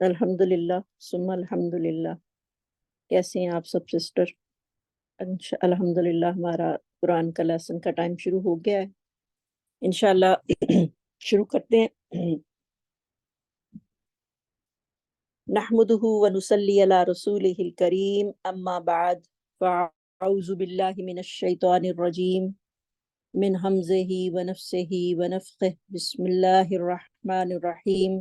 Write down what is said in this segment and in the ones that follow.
الحمدللہ ثم الحمدللہ. کیسے ہیں آپ سب سسٹر؟ الحمدللہ ہمارا قرآن کا لیسن کا ٹائم شروع ہو گیا ہے. انشاءاللہ شروع کرتے ہیں. نحمدہ ونصلی علی رسولہ الکریم، اما بعد فاعوذ باللہ من الشیطان الرجیم من حمزہ ونفسہ ونفخہ. بسم اللہ الرحمن الرحیم.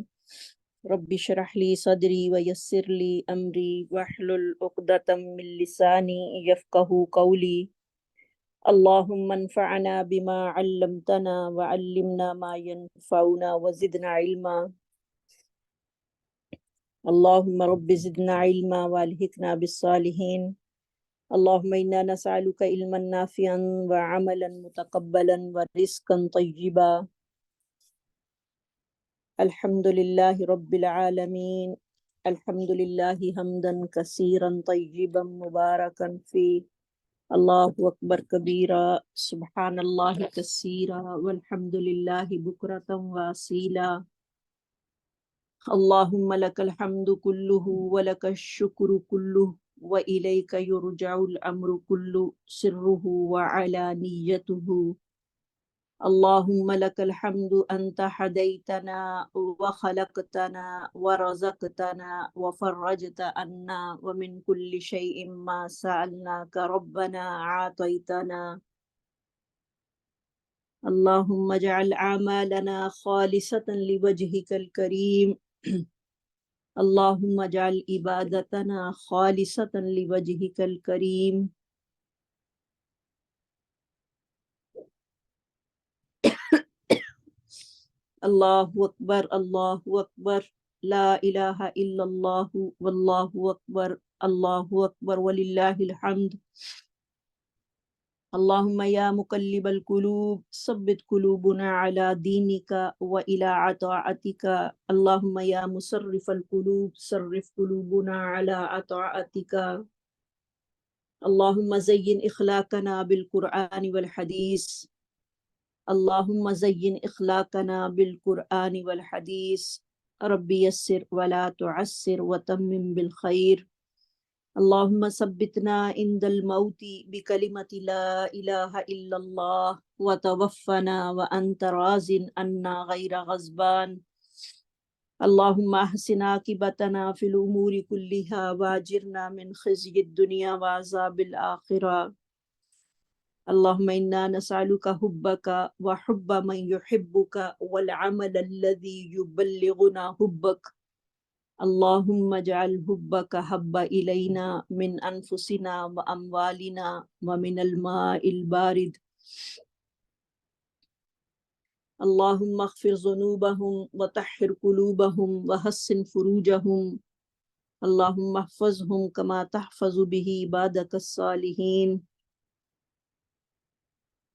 رب اشرح لی صدری ویسر لی امری واحلل عقدۃ من لسانی یفقہوا قولی. اللہم انفعنا بما علمتنا وعلمنا ما ينفعنا وزدنا علما. اللہم رب زدنا علما والحقنا بالصالحین. اللہم انا نسألک علما نافعا وعملا متقبلا ورزقا طیبا. الحمدللہ رب العالمین. الحمدللہ حمدا کثیرا طیبا مبارکا فی. اللہ اکبر کبیرا سبحان اللہ کثیرا والحمدللہ بکرۃ واصیلا. اللہم لک الحمد کلہ ولک الشکر کلہ وإلیک یرجع الامر کلہ سرہ وعلانیتہ. اللہم لک الحمد انت ہدیتنا وخلقتنا ورزقتنا وفرجت عنا ومن کل شیء ما سألناک ربنا عاطیتنا. اللہم اجعل اعمالنا خالصة لوجہک الکریم. اللہم اجعل عبادتنا خالصة لوجہک الکریم. اللہ اکبر اللہ اکبر لا الہ الا اللہ واللہ اکبر اللہ اکبر وللہ الحمد. اللہم یا مقلب القلوب ثبت قلوبنا علی دینک وإلی طاعتک. اللہم یا مصرف القلوب صرف قلوبنا علی طاعتک. اللہم زین اخلاقنا بالقرآن والحدیث. اللہم زین اخلاقنا بالقرآن والحدیث. رب یسر ولا تعسر وتمم بالخیر. اللہم ثبتنا عند الموت بکلمۃ لا الہ الا اللہ وتوفنا وانت راض عنا غیر غضبان. اللہم احسن عاقبتنا فی الامور کلہا واجرنا من خزی الدنیا وعذاب الآخرہ. اللہم انا نسألک حبک وحب من یحبک والعمل الذی یبلغنا حبک. اللہم اجعل حبک حب الینا من انفسنا واموالنا ومن الماء البارد. اللہم اغفر ذنوبہم وطہر قلوبہم وحسن فروجہم. اللہم احفظہم کما تحفظ بہ عبادک الصالحین.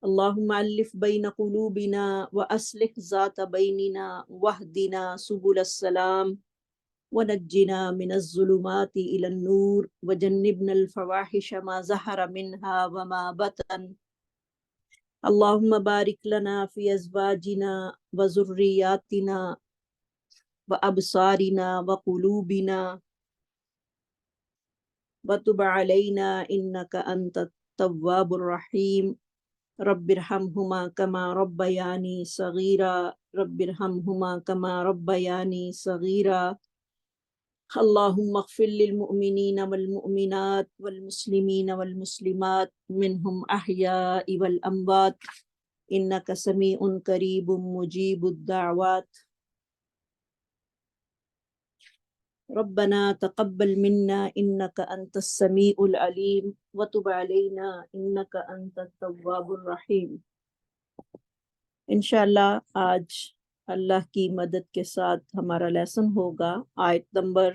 اللہم الف بین قلوبنا واصلح ذات بیننا واہدنا سبل السلام ونجنا من الظلمات إلى النور وجنبنا الفواحش ما ظهر منها وما بطن. اللهم بارك لنا في أزواجنا وذرياتنا وأبصارنا وقلوبنا وتب علينا إنك أنت التواب الرحيم. رب ارحمهما كما ربياني صغيرا. رب ارحمهما كما ربياني صغيرا. اللہم اغفر للمؤمنین والمؤمنات والمسلمین والمسلمات منہم احیاء والاموات انک سمیع قریب مجیب الدعوات. ربنا تقبل منا انک انت السمیع العلیم وتب علینا انک انت التواب الرحیم. انشاءاللہ آج اللہ کی مدد کے ساتھ ہمارا لیسن ہوگا آیت نمبر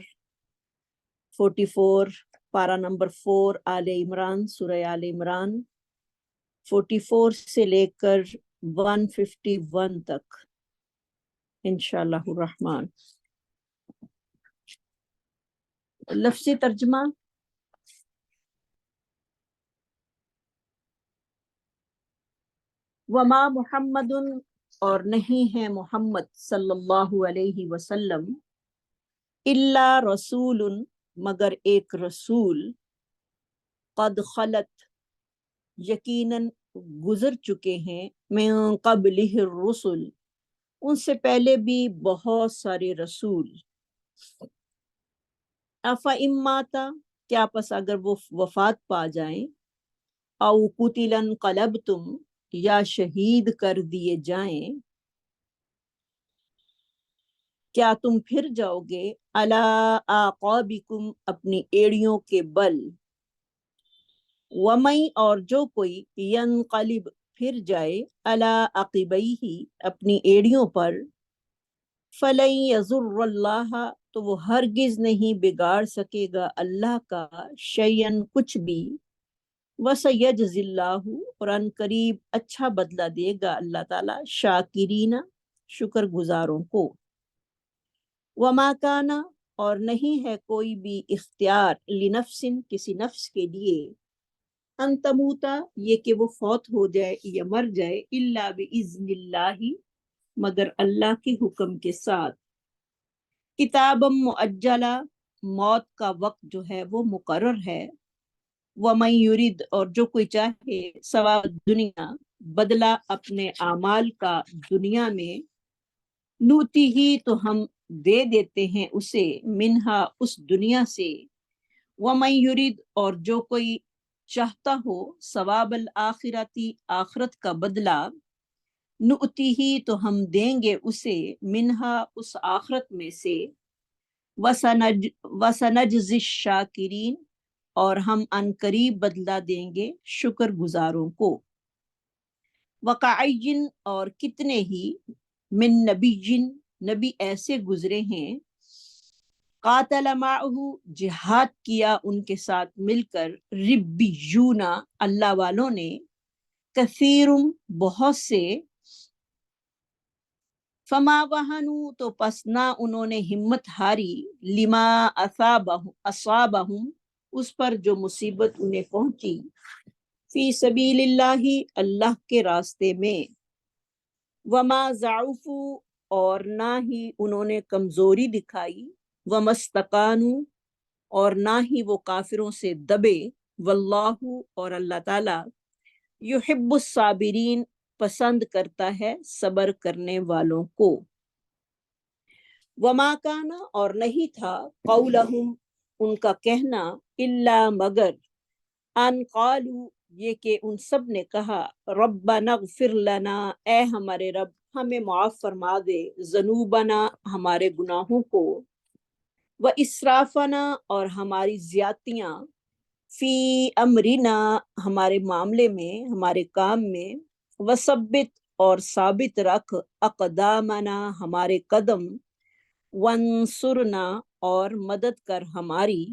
44 پارہ نمبر 4 آل عمران، سورہ آل عمران 44 سے لے کر 151 تک. انشاءاللہ الرحمن. لفظی ترجمہ. وما محمد، اور نہیں ہے محمد صلی اللہ علیہ وسلم، الا رسول، مگر ایک رسول، قد خلت، یقیناً گزر چکے ہیں، من قبلہ الرسل، ان سے پہلے بھی بہت سارے رسول. افإن ماتا، کیا پس اگر وہ وفات پا جائیں، او قتل انقلبتم، یا شہید کر دیے جائیں، کیا تم پھر جاؤ گے، علی اعقابکم، اپنی ایڑیوں کے بل، ومن، اور جو کوئی، ینقلب، پھر جائے، علی عقبیہ، اپنی ایڑیوں پر، فلن یضر اللہ، تو وہ ہرگز نہیں بگاڑ سکے گا اللہ کا، شیئن، کچھ بھی، وسیجزی اللہ، اور ان قریب اچھا بدلہ دے گا اللہ تعالی، شاکرین، شکر گزاروں کو. وما کانا، اور نہیں ہے کوئی بھی اختیار، لنفس، کسی نفس کے لیے، ان تموتا، یہ کہ وہ فوت ہو جائے یا مر جائے، الا باذن اللہ، مگر اللہ کے حکم کے ساتھ، کتابا مؤجلا، موت کا وقت جو ہے وہ مقرر ہے، ومن یرید، اور جو کوئی چاہے، ثواب دنیا، بدلہ اپنے اعمال کا دنیا میں، نوتی ہی، تو ہم دے دیتے ہیں اسے، منہا، اس دنیا سے، ومن یرید، اور جو کوئی چاہتا ہو، ثواب الآخرتی، آخرت کا بدلہ، نؤتی ہی، تو ہم دیں گے اسے، منہا، اس آخرت میں سے، وسنجزی الشاکرین، اور ہم ان قریب بدلہ دیں گے شکر گزاروں کو. وقعین، اور کتنے ہی، من نبی، نبی ایسے گزرے ہیں، قاتل معہ، جہاد کیا ان کے ساتھ مل کر، ربیون، اللہ والوں نے، کثیر، بہت سے، فما وہنوا، تو پس نہ انہوں نے ہمت ہاری، لما اصابہم، اس پر جو مصیبت انہیں پہنچی، فی سبیل اللہ، اللہ کے راستے میں، وما ضعفوا، اور نہ ہی انہوں نے کمزوری دکھائی، وما استقانوا، اور نہ ہی وہ کافروں سے دبے، واللہ، اور اللہ تعالی، یحب الصابرین، پسند کرتا ہے صبر کرنے والوں کو. وما کانا، اور نہیں تھا، قولہم، ان کا کہنا، الا، مگر، ان قالوا، یہ کہ ان سب نے کہا، ربنا اغفر لنا، اے ہمارے رب، ہمیں معاف فرما دے، ذنوبنا، ہمارے گناہوں کو، و اسرافنا، اور ہماری زیادتیاں، فی امرنا، ہمارے معاملے میں، ہمارے کام میں، وثبت، اور ثابت رکھ، اقدامنا، ہمارے قدم، وانصرنا، اور مدد کر ہماری،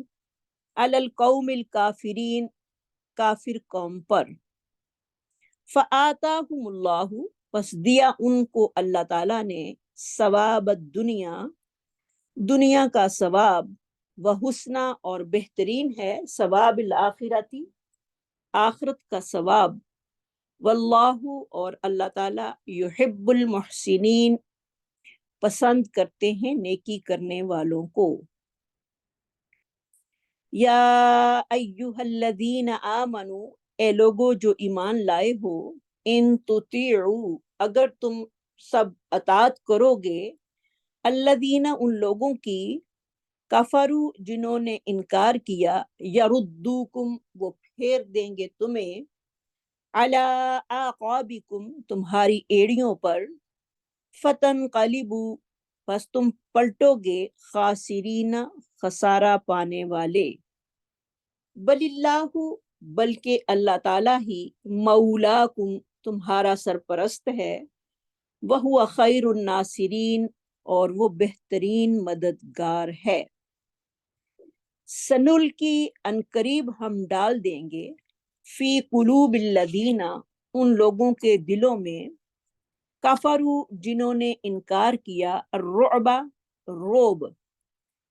علی القوم الکافرین، کافر قوم پر. فآتاہم اللہ، پس دیا ان کو اللہ تعالیٰ نے، ثواب الدنیا، دنیا کا ثواب، وحسنہ، اور بہترین ہے، ثواب الآخرتی، آخرت کا ثواب، واللہ، اور اللہ تعالیٰ، یحب المحسنین، پسند کرتے ہیں نیکی کرنے والوں کو. یا ایہا الذین آمنوا، اے لوگو جو ایمان لائے ہو، ان تطیعوا، اگر تم سب اطاعت کرو گے، الذین، ان لوگوں کی، کفروا، جنہوں نے انکار کیا، یردوکم، وہ پھیر دیں گے تمہیں، علی اعقابکم، تمہاری ایڑیوں پر، فتنقلبوا، پس تم پلٹو گے، خاسرین، خسارہ پانے والے. بل اللہ، بلکہ اللہ تعالیٰ ہی، مولاکم، تمہارا سرپرست ہے، وہو خیر الناصرین، اور وہ بہترین مددگار ہے. سنلقی، ان قریب ہم ڈال دیں گے، فی قلوب الذین، ان لوگوں کے دلوں میں، کفروا جنہوں نے انکار کیا، الرعب روب،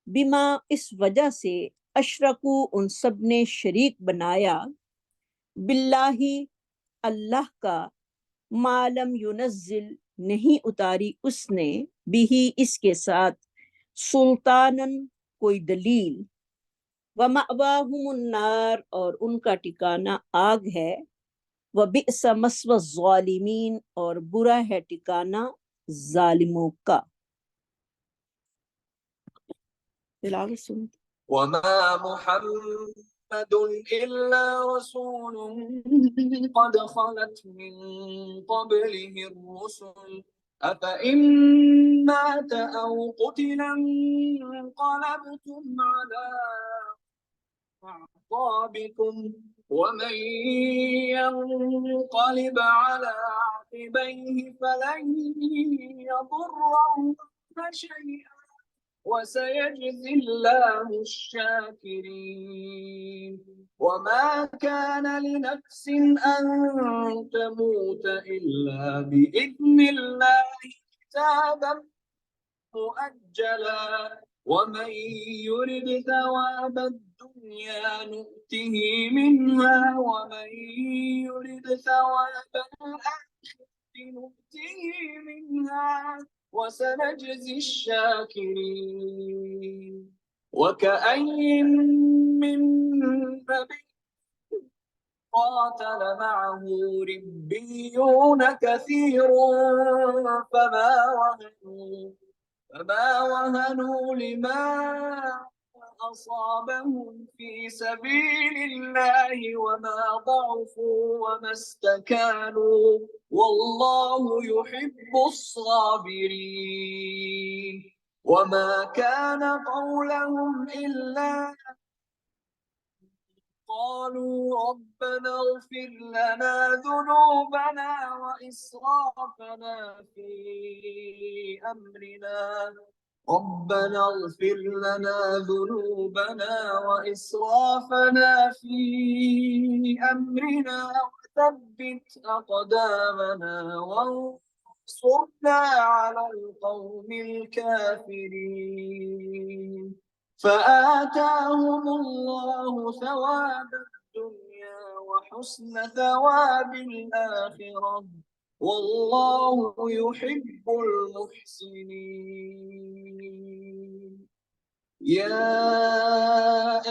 بما اس وجہ سے، اشرکو ان سب نے شریک بنایا، باللہ اللہ کا، ما لم ینزل نہیں اتاری اس نے، بھی اس کے ساتھ، سلطانن کوئی دلیل، وَمَأْوَاهُمُ النَّارُ اور ان کا ٹھکانہ آگ ہے، وَبِئْسَ مَثْوَى الظَّالِمِينَ اور برا ہے ٹھکانہ ظالموں کا۔ تلاوت سن۔ وما محمد إلا رسول قد خلت من قبله الرسل أفإن مات أو قتل انقلبتم على أعقابكم ومن ينقلب على عقبيه فلن يضر الله شيئا وسيجزي الله الشاكرين وما كان لنفس أن تموت إلا بإذن الله كتابا مؤجلا ومن يرد ثواب الدنيا نؤته منها ومن يرد ثواب الآخرة نؤته منها وسنجزي الشاكرين وكأي من نبي قاتل معه ربيون كثير فما وهنوا لما أصابهم في سبيل الله وما ضعفوا وما استكانوا والله يحب الصابرين وما كان قولهم إلا قالوا ربنا اغفر لنا ذنوبنا وإسرافنا في أمرنا ربنا اغفر لنا ذنوبنا وإسرافنا في أمرنا وثبت أقدامنا وانصرنا على القوم الكافرين فآتاهم الله ثواب الدنيا وحسن ثواب الآخرة والله يحب المحسنين يا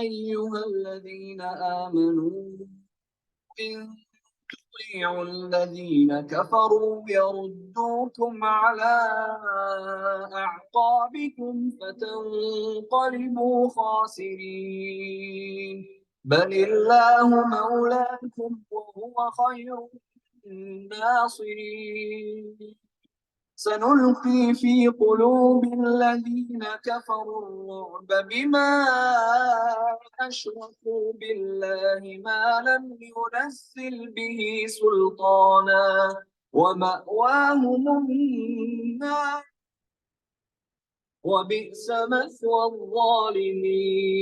أيها الذين آمنوا إن تطيعوا الذين كفروا يردوكم على أعقابكم فتنقلبوا خاسرين بل الله مولاكم وهو خير الناصرين سنلقي في قلوب الذين كفروا الرعب بما أشركوا بالله ما لم ينزل به سلطانا ومأواهم النار وبئس مثوى الظالمين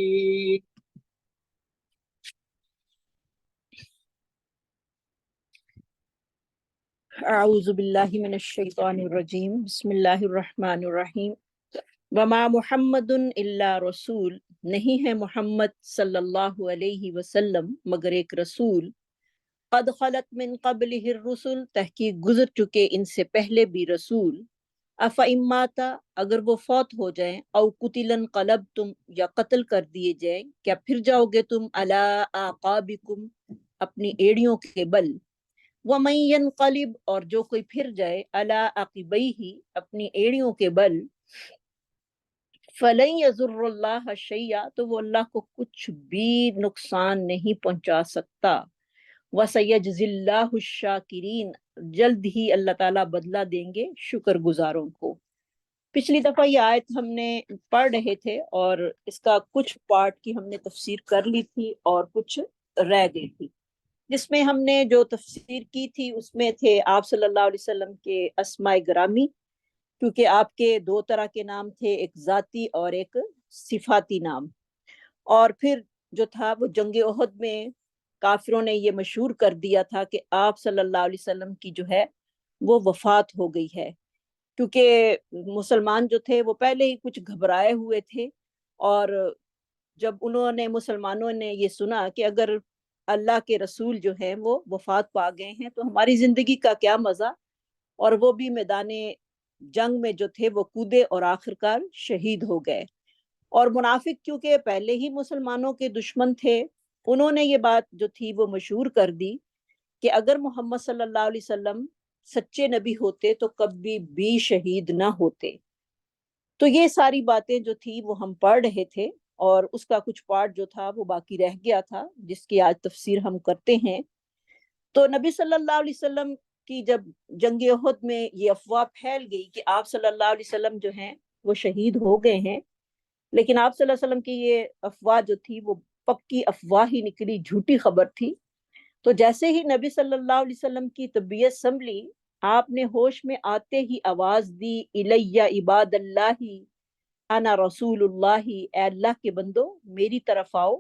اعوذ باللہ من الشیطان الرجیم، بسم اللہ الرحمن الرحیم۔ وما محمد الا رسول، نہیں ہے محمد صلی اللہ علیہ وسلم مگر ایک رسول، قد خلت من قبلہ الرسل، تحقیق گزر چکے ان سے پہلے بھی رسول، افإن مات اگر وہ فوت ہو جائیں، او قتل انقلبتم یا قتل کر دیے جائیں، کیا پھر جاؤ گے تم علی اعقابکم اپنی ایڑیوں کے بل، وَمَن يَنْقَلِبْ اور جو کوئی پھر جائے عَلَىٰ عَقِبَيْهِ اپنی ایڑیوں کے بل، فَلَن يَضُرَّ اللَّهَ شَيْئًا تو وہ اللہ کو کچھ بھی نقصان نہیں پہنچا سکتا، وَسَيَجْزِي اللَّهُ الشَّاكِرِينَ جلد ہی اللہ تعالیٰ بدلہ دیں گے شکر گزاروں کو۔ پچھلی دفعہ یہ آیت ہم نے پڑھ رہے تھے اور اس کا کچھ پارٹ کی ہم نے تفسیر کر لی تھی اور کچھ رہ گئی تھی، جس میں ہم نے جو تفسیر کی تھی اس میں تھے آپ صلی اللہ علیہ وسلم کے اسماء گرامی، کیونکہ آپ کے دو طرح کے نام تھے، ایک ذاتی اور ایک صفاتی نام، اور پھر جو تھا وہ جنگ احد میں کافروں نے یہ مشہور کر دیا تھا کہ آپ صلی اللہ علیہ وسلم کی جو ہے وہ وفات ہو گئی ہے، کیونکہ مسلمان جو تھے وہ پہلے ہی کچھ گھبرائے ہوئے تھے، اور جب مسلمانوں نے یہ سنا کہ اگر اللہ کے رسول جو ہیں وہ وفات پا گئے ہیں تو ہماری زندگی کا کیا مزہ، اور وہ بھی میدان جنگ میں جو تھے وہ کودے اور آخرکار شہید ہو گئے۔ اور منافق کیونکہ پہلے ہی مسلمانوں کے دشمن تھے، انہوں نے یہ بات جو تھی وہ مشہور کر دی کہ اگر محمد صلی اللہ علیہ وسلم سچے نبی ہوتے تو کبھی بھی شہید نہ ہوتے۔ تو یہ ساری باتیں جو تھی وہ ہم پڑھ رہے تھے، اور اس کا کچھ پارٹ جو تھا وہ باقی رہ گیا تھا، جس کی آج تفسیر ہم کرتے ہیں۔ تو نبی صلی اللہ علیہ وسلم کی جب جنگ احد میں یہ افواہ پھیل گئی کہ آپ صلی اللہ علیہ وسلم جو ہیں وہ شہید ہو گئے ہیں، لیکن آپ صلی اللہ علیہ وسلم کی یہ افواہ جو تھی وہ پکی افواہ ہی نکلی، جھوٹی خبر تھی۔ تو جیسے ہی نبی صلی اللہ علیہ وسلم کی طبیعت سنبھلی، آپ نے ہوش میں آتے ہی آواز دی، الیہ عباد اللہ انا رسول اللہ، اے اللہ کے بندو میری طرف آؤ۔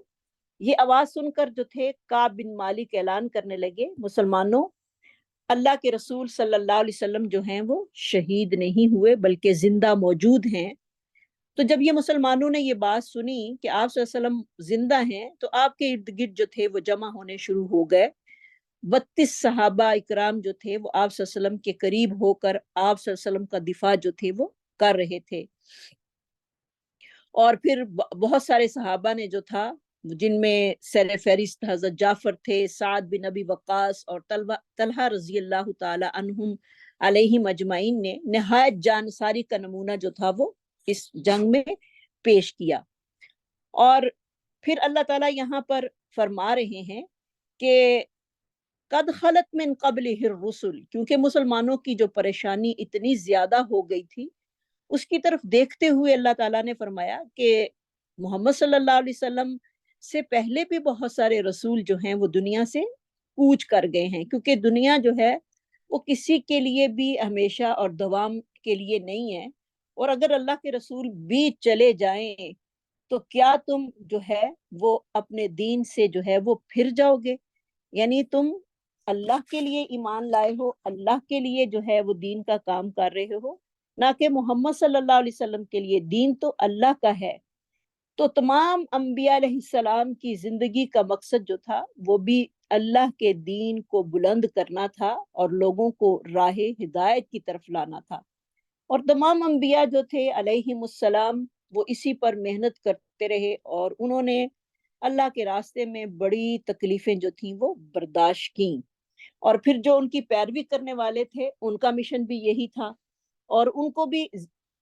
یہ آواز سن کر جو تھے کعب بن مالک اعلان کرنے لگے، مسلمانوں، اللہ کے رسول صلی اللہ علیہ وسلم جو ہیں وہ شہید نہیں ہوئے بلکہ زندہ موجود ہیں۔ تو جب یہ مسلمانوں نے یہ بات سنی کہ آپ صلی اللہ علیہ وسلم زندہ ہیں، تو آپ کے ارد گرد جو تھے وہ جمع ہونے شروع ہو گئے۔ 32 صحابہ اکرام جو تھے وہ آپ صلی اللہ علیہ وسلم کے قریب ہو کر آپ صلی اللہ علیہ وسلم کا دفاع جو تھے وہ کر رہے تھے۔ اور پھر بہت سارے صحابہ نے جو تھا، جن میں سر فہرست حضرت جعفر تھے، سعد بن ابی وقاص اور طلحہ رضی اللہ تعالی عنہم علیہم اجمعین، نے نہایت جانساری کا نمونہ جو تھا وہ اس جنگ میں پیش کیا۔ اور پھر اللہ تعالیٰ یہاں پر فرما رہے ہیں کہ قد خلت من قبلہ الرسل، کیونکہ مسلمانوں کی جو پریشانی اتنی زیادہ ہو گئی تھی، اس کی طرف دیکھتے ہوئے اللہ تعالیٰ نے فرمایا کہ محمد صلی اللہ علیہ وسلم سے پہلے بھی بہت سارے رسول جو ہیں وہ دنیا سے کوچ کر گئے ہیں، کیونکہ دنیا جو ہے وہ کسی کے لیے بھی ہمیشہ اور دوام کے لیے نہیں ہے۔ اور اگر اللہ کے رسول بھی چلے جائیں تو کیا تم جو ہے وہ اپنے دین سے جو ہے وہ پھر جاؤ گے؟ یعنی تم اللہ کے لیے ایمان لائے ہو، اللہ کے لیے جو ہے وہ دین کا کام کر رہے ہو، نہ کہ محمد صلی اللہ علیہ وسلم کے لیے۔ دین تو اللہ کا ہے۔ تو تمام انبیاء علیہ السلام کی زندگی کا مقصد جو تھا وہ بھی اللہ کے دین کو بلند کرنا تھا اور لوگوں کو راہ ہدایت کی طرف لانا تھا۔ اور تمام انبیاء جو تھے علیہم السلام وہ اسی پر محنت کرتے رہے، اور انہوں نے اللہ کے راستے میں بڑی تکلیفیں جو تھیں وہ برداشت کیں۔ اور پھر جو ان کی پیروی کرنے والے تھے ان کا مشن بھی یہی تھا، اور ان کو بھی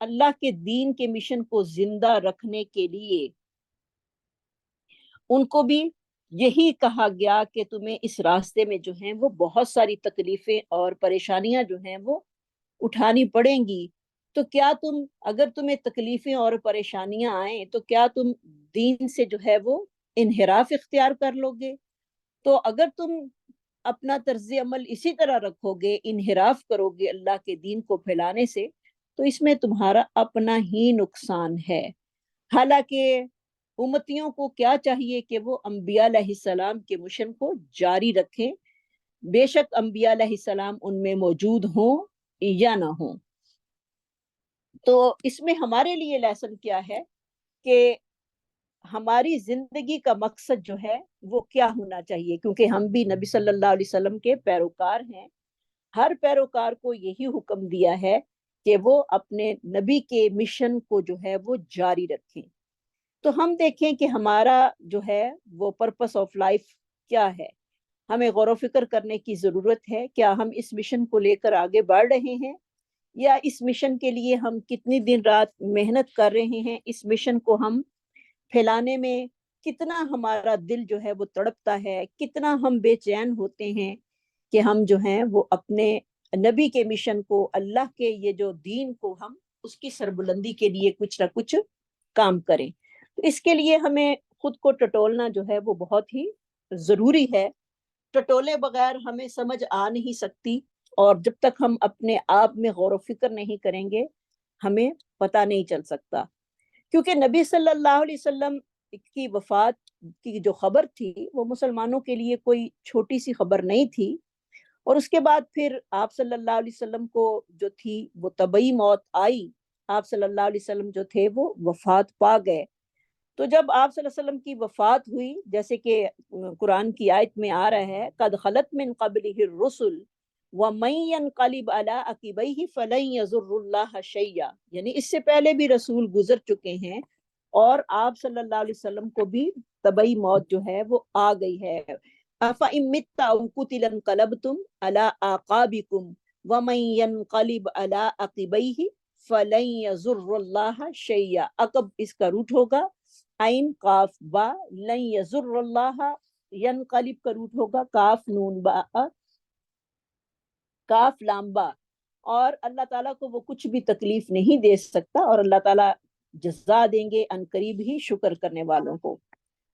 اللہ کے دین کے مشن کو زندہ رکھنے کے لیے ان کو بھی یہی کہا گیا کہ تمہیں اس راستے میں جو ہیں وہ بہت ساری تکلیفیں اور پریشانیاں جو ہیں وہ اٹھانی پڑیں گی۔ تو کیا تم، اگر تمہیں تکلیفیں اور پریشانیاں آئیں تو کیا تم دین سے جو ہے وہ انحراف اختیار کر لو گے؟ تو اگر تم اپنا طرز عمل اسی طرح رکھو گے، انحراف کرو گے اللہ کے دین کو پھیلانے سے، تو اس میں تمہارا اپنا ہی نقصان ہے۔ حالانکہ امتیوں کو کیا چاہیے کہ وہ انبیاء علیہ السلام کے مشن کو جاری رکھیں، بے شک انبیاء علیہ السلام ان میں موجود ہوں یا نہ ہوں۔ تو اس میں ہمارے لیے لیسن کیا ہے کہ ہماری زندگی کا مقصد جو ہے وہ کیا ہونا چاہیے، کیونکہ ہم بھی نبی صلی اللہ علیہ وسلم کے پیروکار ہیں۔ ہر پیروکار کو یہی حکم دیا ہے کہ وہ اپنے نبی کے مشن کو جو ہے وہ جاری رکھیں۔ تو ہم دیکھیں کہ ہمارا جو ہے وہ پرپس آف لائف کیا ہے، ہمیں غور و فکر کرنے کی ضرورت ہے۔ کیا ہم اس مشن کو لے کر آگے بڑھ رہے ہیں، یا اس مشن کے لیے ہم کتنی دن رات محنت کر رہے ہیں؟ اس مشن کو ہم پھیلانے میں کتنا ہمارا دل جو ہے وہ تڑپتا ہے، کتنا ہم بے چین ہوتے ہیں کہ ہم جو ہیں وہ اپنے نبی کے مشن کو، اللہ کے یہ جو دین کو، ہم اس کی سربلندی کے لیے کچھ نہ کچھ کام کریں۔ تو اس کے لیے ہمیں خود کو ٹٹولنا جو ہے وہ بہت ہی ضروری ہے۔ ٹٹولے بغیر ہمیں سمجھ آ نہیں سکتی، اور جب تک ہم اپنے آپ میں غور و فکر نہیں کریں گے ہمیں پتہ نہیں چل سکتا۔ کیونکہ نبی صلی اللہ علیہ وسلم کی وفات کی جو خبر تھی وہ مسلمانوں کے لیے کوئی چھوٹی سی خبر نہیں تھی، اور اس کے بعد پھر آپ صلی اللہ علیہ وسلم کو جو تھی وہ طبعی موت آئی، آپ صلی اللہ علیہ وسلم جو تھے وہ وفات پا گئے۔ تو جب آپ صلی اللہ علیہ وسلم کی وفات ہوئی، جیسے کہ قرآن کی آیت میں آ رہا ہے قد خلت من قبلہ الرسل ومن ينقلب على عقبیہ فلن یضر اللہ شیئا، یعنی اس سے پہلے بھی رسول گزر چکے ہیں اور آپ صلی اللہ علیہ وسلم کو بھی طبعی موت جو ہے وہ آ گئی ہے۔ افإن مت أو قتل انقلبتم على أعقابكم ومن ينقلب على عقبيه فلن يضر الله شيئا، عقب اس کا روٹ ہوگا عین قاف با، لن یضر اللہ ینقلب کا روٹ ہوگا کاف نون با کاف لام با، اور اللہ تعالیٰ کو وہ کچھ بھی تکلیف نہیں دے سکتا، اور اللہ تعالیٰ جزا دیں گے ان قریب ہی شکر کرنے والوں کو۔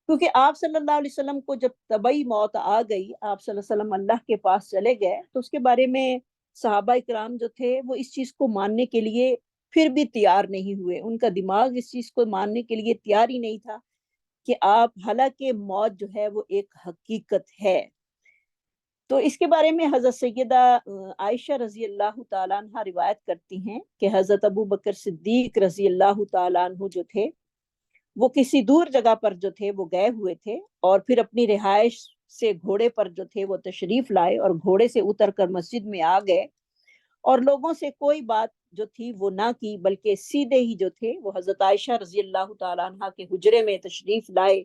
کیونکہ آپ صلی اللہ علیہ وسلم کو جب طبعی موت آ گئی، آپ صلی اللہ علیہ وسلم اللہ کے پاس چلے گئے، تو اس کے بارے میں صحابہ کرام جو تھے وہ اس چیز کو ماننے کے لیے پھر بھی تیار نہیں ہوئے، ان کا دماغ اس چیز کو ماننے کے لیے تیار ہی نہیں تھا کہ آپ، حالانکہ موت جو ہے وہ ایک حقیقت ہے۔ تو اس کے بارے میں حضرت سیدہ عائشہ رضی اللہ تعالیٰ عنہ روایت کرتی ہیں کہ حضرت ابو بکر صدیق رضی اللہ تعالیٰ عنہ جو تھے وہ کسی دور جگہ پر جو تھے وہ گئے ہوئے تھے، اور پھر اپنی رہائش سے گھوڑے پر جو تھے وہ تشریف لائے اور گھوڑے سے اتر کر مسجد میں آ گئے، اور لوگوں سے کوئی بات جو تھی وہ نہ کی، بلکہ سیدھے ہی جو تھے وہ حضرت عائشہ رضی اللہ تعالیٰ عنہ کے حجرے میں تشریف لائے،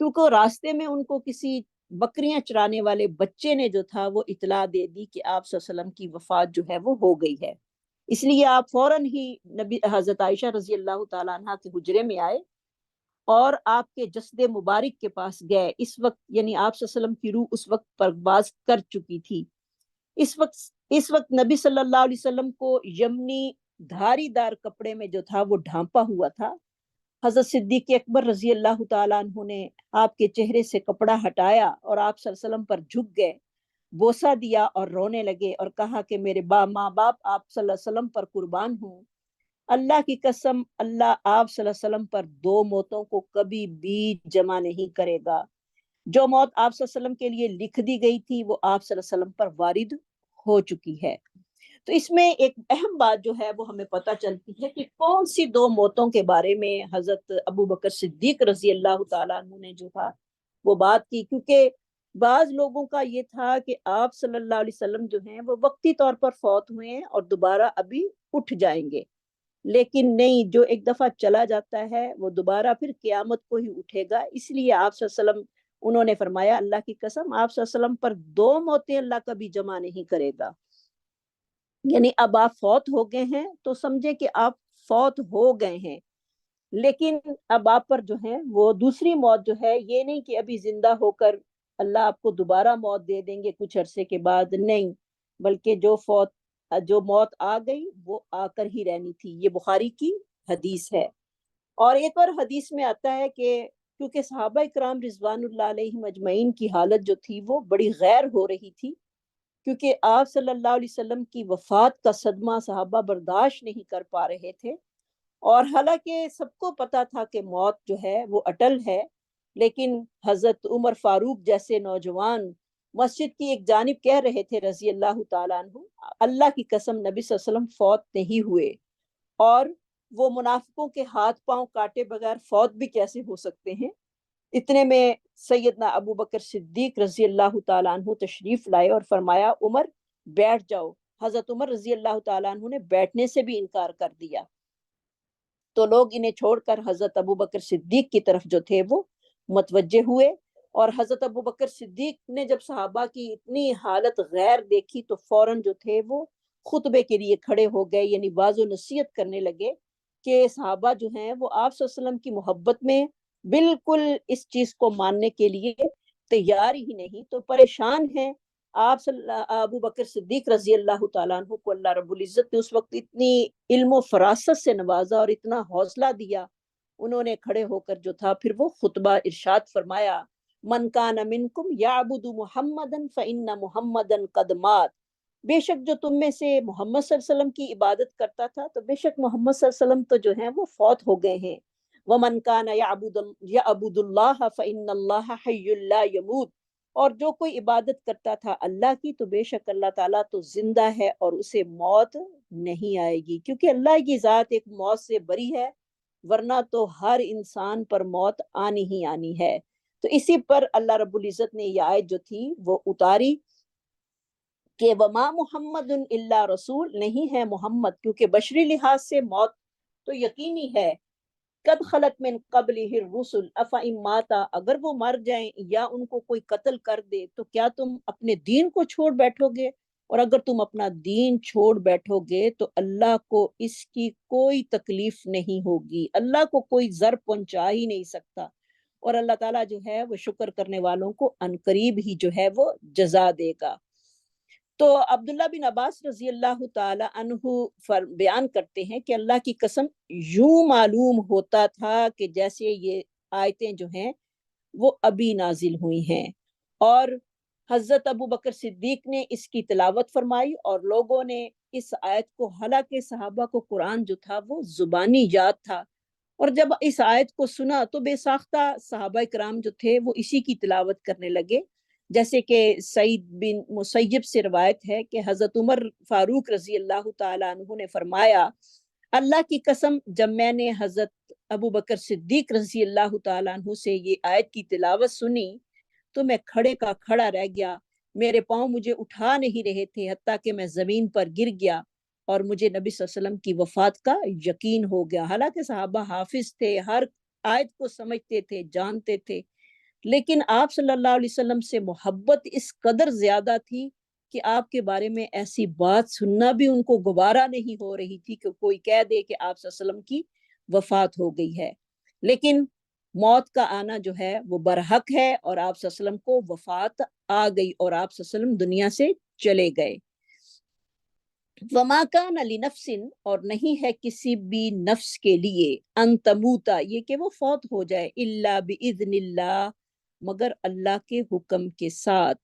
کیونکہ راستے میں ان کو کسی بکریاں چرانے والے بچے نے جو تھا وہ اطلاع دے دی کہ آپ صلی اللہ علیہ وسلم کی وفات جو ہے وہ ہو گئی ہے۔ اس لیے آپ فوراً ہی نبی حضرت عائشہ رضی اللہ تعالیٰ عنہ کے حجرے میں آئے اور آپ کے جسد مبارک کے پاس گئے۔ اس وقت یعنی آپ صلی اللہ علیہ وسلم کی روح اس وقت پرواز کر چکی تھی۔ اس وقت نبی صلی اللہ علیہ وسلم کو یمنی دھاری دار کپڑے میں جو تھا وہ ڈھانپا ہوا تھا۔ حضرت صدیق اکبر رضی اللہ تعالیٰ عنہ نے آپ کے چہرے سے کپڑا ہٹایا اور آپ صلی اللہ علیہ وسلم پر جھک گئے، بوسہ دیا اور رونے لگے اور کہا کہ میرے ماں باپ آپ صلی اللہ علیہ وسلم پر قربان ہوں، اللہ کی قسم اللہ آپ صلی اللہ علیہ وسلم پر دو موتوں کو کبھی بھی جمع نہیں کرے گا۔ جو موت آپ صلی اللہ علیہ وسلم کے لیے لکھ دی گئی تھی وہ آپ صلی اللہ علیہ وسلم پر وارد ہو چکی ہے۔ تو اس میں ایک اہم بات جو ہے وہ ہمیں پتہ چلتی ہے کہ کون سی دو موتوں کے بارے میں حضرت ابو بکر صدیق رضی اللہ تعالیٰ عنہ نے جو تھا وہ بات کی، کیونکہ بعض لوگوں کا یہ تھا کہ آپ صلی اللہ علیہ وسلم جو ہیں وہ وقتی طور پر فوت ہوئے ہیں اور دوبارہ ابھی اٹھ جائیں گے، لیکن نہیں، جو ایک دفعہ چلا جاتا ہے وہ دوبارہ پھر قیامت کو ہی اٹھے گا۔ اس لیے آپ صلی اللہ علیہ وسلم انہوں نے فرمایا اللہ کی قسم آپ صلی اللہ علیہ وسلم پر دو موتیں اللہ کبھی جمع نہیں کرے گا، یعنی اب آپ فوت ہو گئے ہیں تو سمجھے کہ آپ فوت ہو گئے ہیں، لیکن اب آپ پر جو ہے وہ دوسری موت جو ہے یہ نہیں کہ ابھی زندہ ہو کر اللہ آپ کو دوبارہ موت دے دیں گے کچھ عرصے کے بعد، نہیں، بلکہ جو موت آ گئی وہ آ کر ہی رہنی تھی۔ یہ بخاری کی حدیث ہے۔ اور ایک اور حدیث میں آتا ہے کہ کیونکہ صحابہ کرام رضوان اللہ علیہم اجمعین کی حالت جو تھی وہ بڑی غیر ہو رہی تھی، کیونکہ آپ صلی اللہ علیہ وسلم کی وفات کا صدمہ صحابہ برداشت نہیں کر پا رہے تھے، اور حالانکہ سب کو پتا تھا کہ موت جو ہے وہ اٹل ہے، لیکن حضرت عمر فاروق جیسے نوجوان مسجد کی ایک جانب کہہ رہے تھے رضی اللہ تعالیٰ عنہ اللہ کی قسم نبی صلی اللہ علیہ وسلم فوت نہیں ہوئے، اور وہ منافقوں کے ہاتھ پاؤں کاٹے بغیر فوت بھی کیسے ہو سکتے ہیں۔ اتنے میں سیدنا ابو بکر صدیق رضی اللہ تعالیٰ عنہ تشریف لائے اور فرمایا عمر بیٹھ جاؤ۔ حضرت عمر رضی اللہ تعالیٰ عنہ نے بیٹھنے سے بھی انکار کر دیا، تو لوگ انہیں چھوڑ کر حضرت ابو بکر صدیق کی طرف جو تھے وہ متوجہ ہوئے، اور حضرت ابو بکر صدیق نے جب صحابہ کی اتنی حالت غیر دیکھی تو فوراً جو تھے وہ خطبے کے لیے کھڑے ہو گئے، یعنی واعظ و نصیحت کرنے لگے کہ صحابہ جو ہیں وہ آپ صلی اللہ علیہ وسلم کی محبت میں بالکل اس چیز کو ماننے کے لیے تیار ہی نہیں، تو پریشان ہیں۔ ابو بکر صدیق رضی اللہ تعالیٰ عنہ کو اللہ رب العزت نے اس وقت اتنی علم و فراست سے نوازا اور اتنا حوصلہ دیا، انہوں نے کھڑے ہو کر جو تھا پھر وہ خطبہ ارشاد فرمایا من کان منکم یعبد محمدا فإن محمدا قد مات، بے شک جو تم میں سے محمد صلی اللہ علیہ وسلم کی عبادت کرتا تھا تو بے شک محمد صلی اللہ علیہ وسلم تو جو ہیں وہ فوت ہو گئے ہیں۔ ومن کان یعبد اللہ فإن اللہ حی لا یموت، اور جو کوئی عبادت کرتا تھا اللہ کی تو بے شک اللہ تعالیٰ تو زندہ ہے اور اسے موت نہیں آئے گی، کیونکہ اللہ کی ذات ایک موت سے بری ہے، ورنہ تو ہر انسان پر موت آنی ہی آنی ہے۔ تو اسی پر اللہ رب العزت نے یہ آیت جو تھی وہ اتاری کہ وما محمد الا رسول، نہیں ہے محمد، کیونکہ بشری لحاظ سے موت تو یقینی ہے، قد خلط من قبلہ الرسل افئن ماتا، اگر وہ مر جائیں یا ان کو کوئی قتل کر دے تو کیا تم اپنے دین کو چھوڑ بیٹھو گے؟ اور اگر تم اپنا دین چھوڑ بیٹھو گے تو اللہ کو اس کی کوئی تکلیف نہیں ہوگی، اللہ کو کوئی ضرر پہنچا ہی نہیں سکتا، اور اللہ تعالیٰ جو ہے وہ شکر کرنے والوں کو عنقریب ہی جو ہے وہ جزا دے گا۔ تو عبداللہ بن عباس رضی اللہ تعالی عنہ بیان کرتے ہیں کہ اللہ کی قسم یوں معلوم ہوتا تھا کہ جیسے یہ آیتیں جو ہیں وہ ابھی نازل ہوئی ہیں، اور حضرت ابو بکر صدیق نے اس کی تلاوت فرمائی اور لوگوں نے اس آیت کو، حالانکہ صحابہ کو قرآن جو تھا وہ زبانی یاد تھا، اور جب اس آیت کو سنا تو بے ساختہ صحابہ کرام جو تھے وہ اسی کی تلاوت کرنے لگے، جیسے کہ سعید بن مسیب سے روایت ہے کہ حضرت عمر فاروق رضی اللہ تعالیٰ عنہ نے فرمایا، اللہ کی قسم جب میں نے حضرت ابو بکر صدیق رضی اللہ تعالیٰ عنہ سے یہ آیت کی تلاوت سنی تو میں کھڑے کا کھڑا رہ گیا، میرے پاؤں مجھے اٹھا نہیں رہے تھے، حتیٰ کہ میں زمین پر گر گیا اور مجھے نبی صلی اللہ علیہ وسلم کی وفات کا یقین ہو گیا۔ حالانکہ صحابہ حافظ تھے، ہر آیت کو سمجھتے تھے، جانتے تھے، لیکن آپ صلی اللہ علیہ وسلم سے محبت اس قدر زیادہ تھی کہ آپ کے بارے میں ایسی بات سننا بھی ان کو گوارا نہیں ہو رہی تھی کہ کوئی کہہ دے کہ آپ صلی اللہ علیہ وسلم کی وفات ہو گئی ہے۔ لیکن موت کا آنا جو ہے وہ برحق ہے، اور آپ صلی اللہ علیہ وسلم کو وفات آ گئی اور آپ صلی اللہ علیہ وسلم دنیا سے چلے گئے۔ وما کان لنفس، اور نہیں ہے کسی بھی نفس کے لیے، ان تموتا، یہ کہ وہ فوت ہو جائے، الا باذن اللہ، مگر اللہ کے حکم کے ساتھ،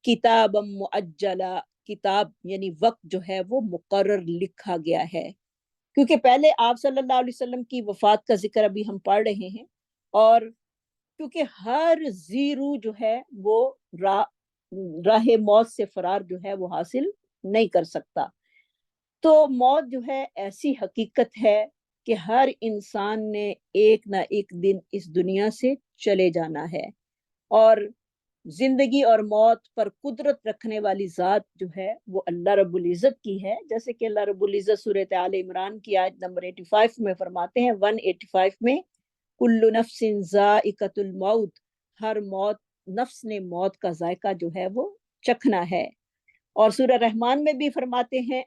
کتابا مؤجلا، کتاب یعنی وقت جو ہے وہ مقرر لکھا گیا ہے، کیونکہ پہلے آپ صلی اللہ علیہ وسلم کی وفات کا ذکر ابھی ہم پڑھ رہے ہیں، اور کیونکہ ہر زیرو جو ہے وہ راہ موت سے فرار جو ہے وہ حاصل نہیں کر سکتا۔ تو موت جو ہے ایسی حقیقت ہے کہ ہر انسان نے ایک نہ ایک دن اس دنیا سے چلے جانا ہے، اور زندگی اور موت پر قدرت رکھنے والی ذات جو ہے وہ اللہ رب العزت کی ہے، جیسے کہ اللہ رب العزت سورۃ آل عمران کی آیت نمبر 85 میں فرماتے ہیں، 185 میں، کل نفس ذائقۃ الموت، ہر نفس نے موت کا ذائقہ جو ہے وہ چکھنا ہے، اور سورہ رحمان میں بھی فرماتے ہیں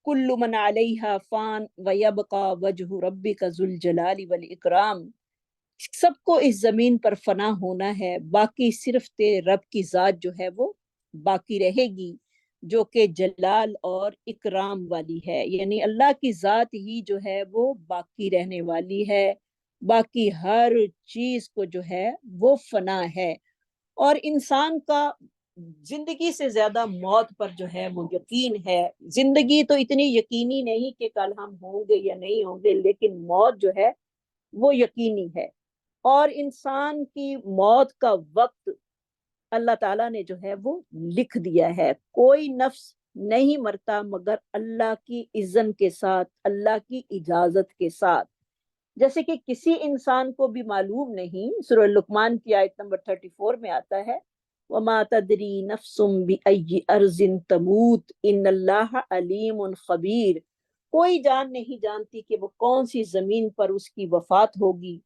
کل من علیہا فان ویبقا وجہ ربک ذو الجلال والاکرام، سب کو اس زمین پر فنا ہونا ہے، باقی صرف تیرے رب کی ذات جو ہے وہ باقی رہے گی، جو کہ جلال اور اکرام والی ہے، یعنی اللہ کی ذات ہی جو ہے وہ باقی رہنے والی ہے، باقی ہر چیز کو جو ہے وہ فنا ہے، اور انسان کا زندگی سے زیادہ موت پر جو ہے وہ یقین ہے۔ زندگی تو اتنی یقینی نہیں کہ کل ہم ہوں گے یا نہیں ہوں گے، لیکن موت جو ہے وہ یقینی ہے، اور انسان کی موت کا وقت اللہ تعالیٰ نے جو ہے وہ لکھ دیا ہے، کوئی نفس نہیں مرتا مگر اللہ کی اذن کے ساتھ، اللہ کی اجازت کے ساتھ، جیسے کہ کسی انسان کو بھی معلوم نہیں، سورہ لقمان کی آیت نمبر 34 میں آتا ہے وَمَا تَدْرِي نَفْسٌ بِأَيِّ أَرْضٍ تَمُوتُ إِنَّ اللَّهَ عَلِيمٌ خَبِيرٌ، کوئی جان نہیں جانتی کہ وہ کون سی زمین پر اس کی وفات ہوگی،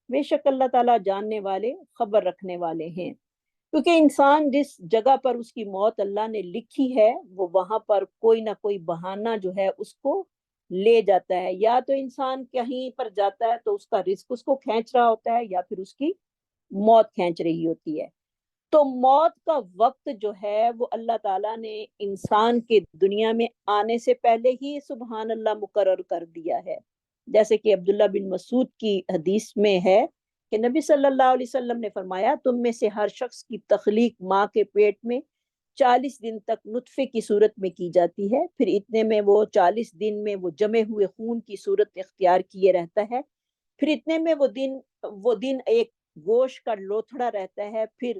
بے شک اللہ تعالیٰ جاننے والے، خبر رکھنے والے ہیں، کیونکہ انسان جس جگہ پر اس کی موت اللہ نے لکھی ہے وہ وہاں پر کوئی نہ کوئی بہانہ جو ہے اس کو لے جاتا ہے، یا تو انسان کہیں پر جاتا ہے تو اس کا رزق اس کو کھینچ رہا ہوتا ہے، یا پھر اس کی موت کھینچ رہی ہوتی ہے۔ تو موت کا وقت جو ہے وہ اللہ تعالیٰ نے انسان کے دنیا میں آنے سے پہلے ہی سبحان اللہ مقرر کر دیا ہے، جیسے کہ عبداللہ بن مسعود کی حدیث میں ہے کہ نبی صلی اللہ علیہ وسلم نے فرمایا، تم میں سے ہر شخص کی تخلیق ماں کے پیٹ میں 40 دن تک نطفے کی صورت میں کی جاتی ہے، پھر اتنے میں وہ 40 دن میں وہ جمے ہوئے خون کی صورت اختیار کیے رہتا ہے، پھر اتنے میں وہ دن ایک گوشت کا لوتھڑا رہتا ہے، پھر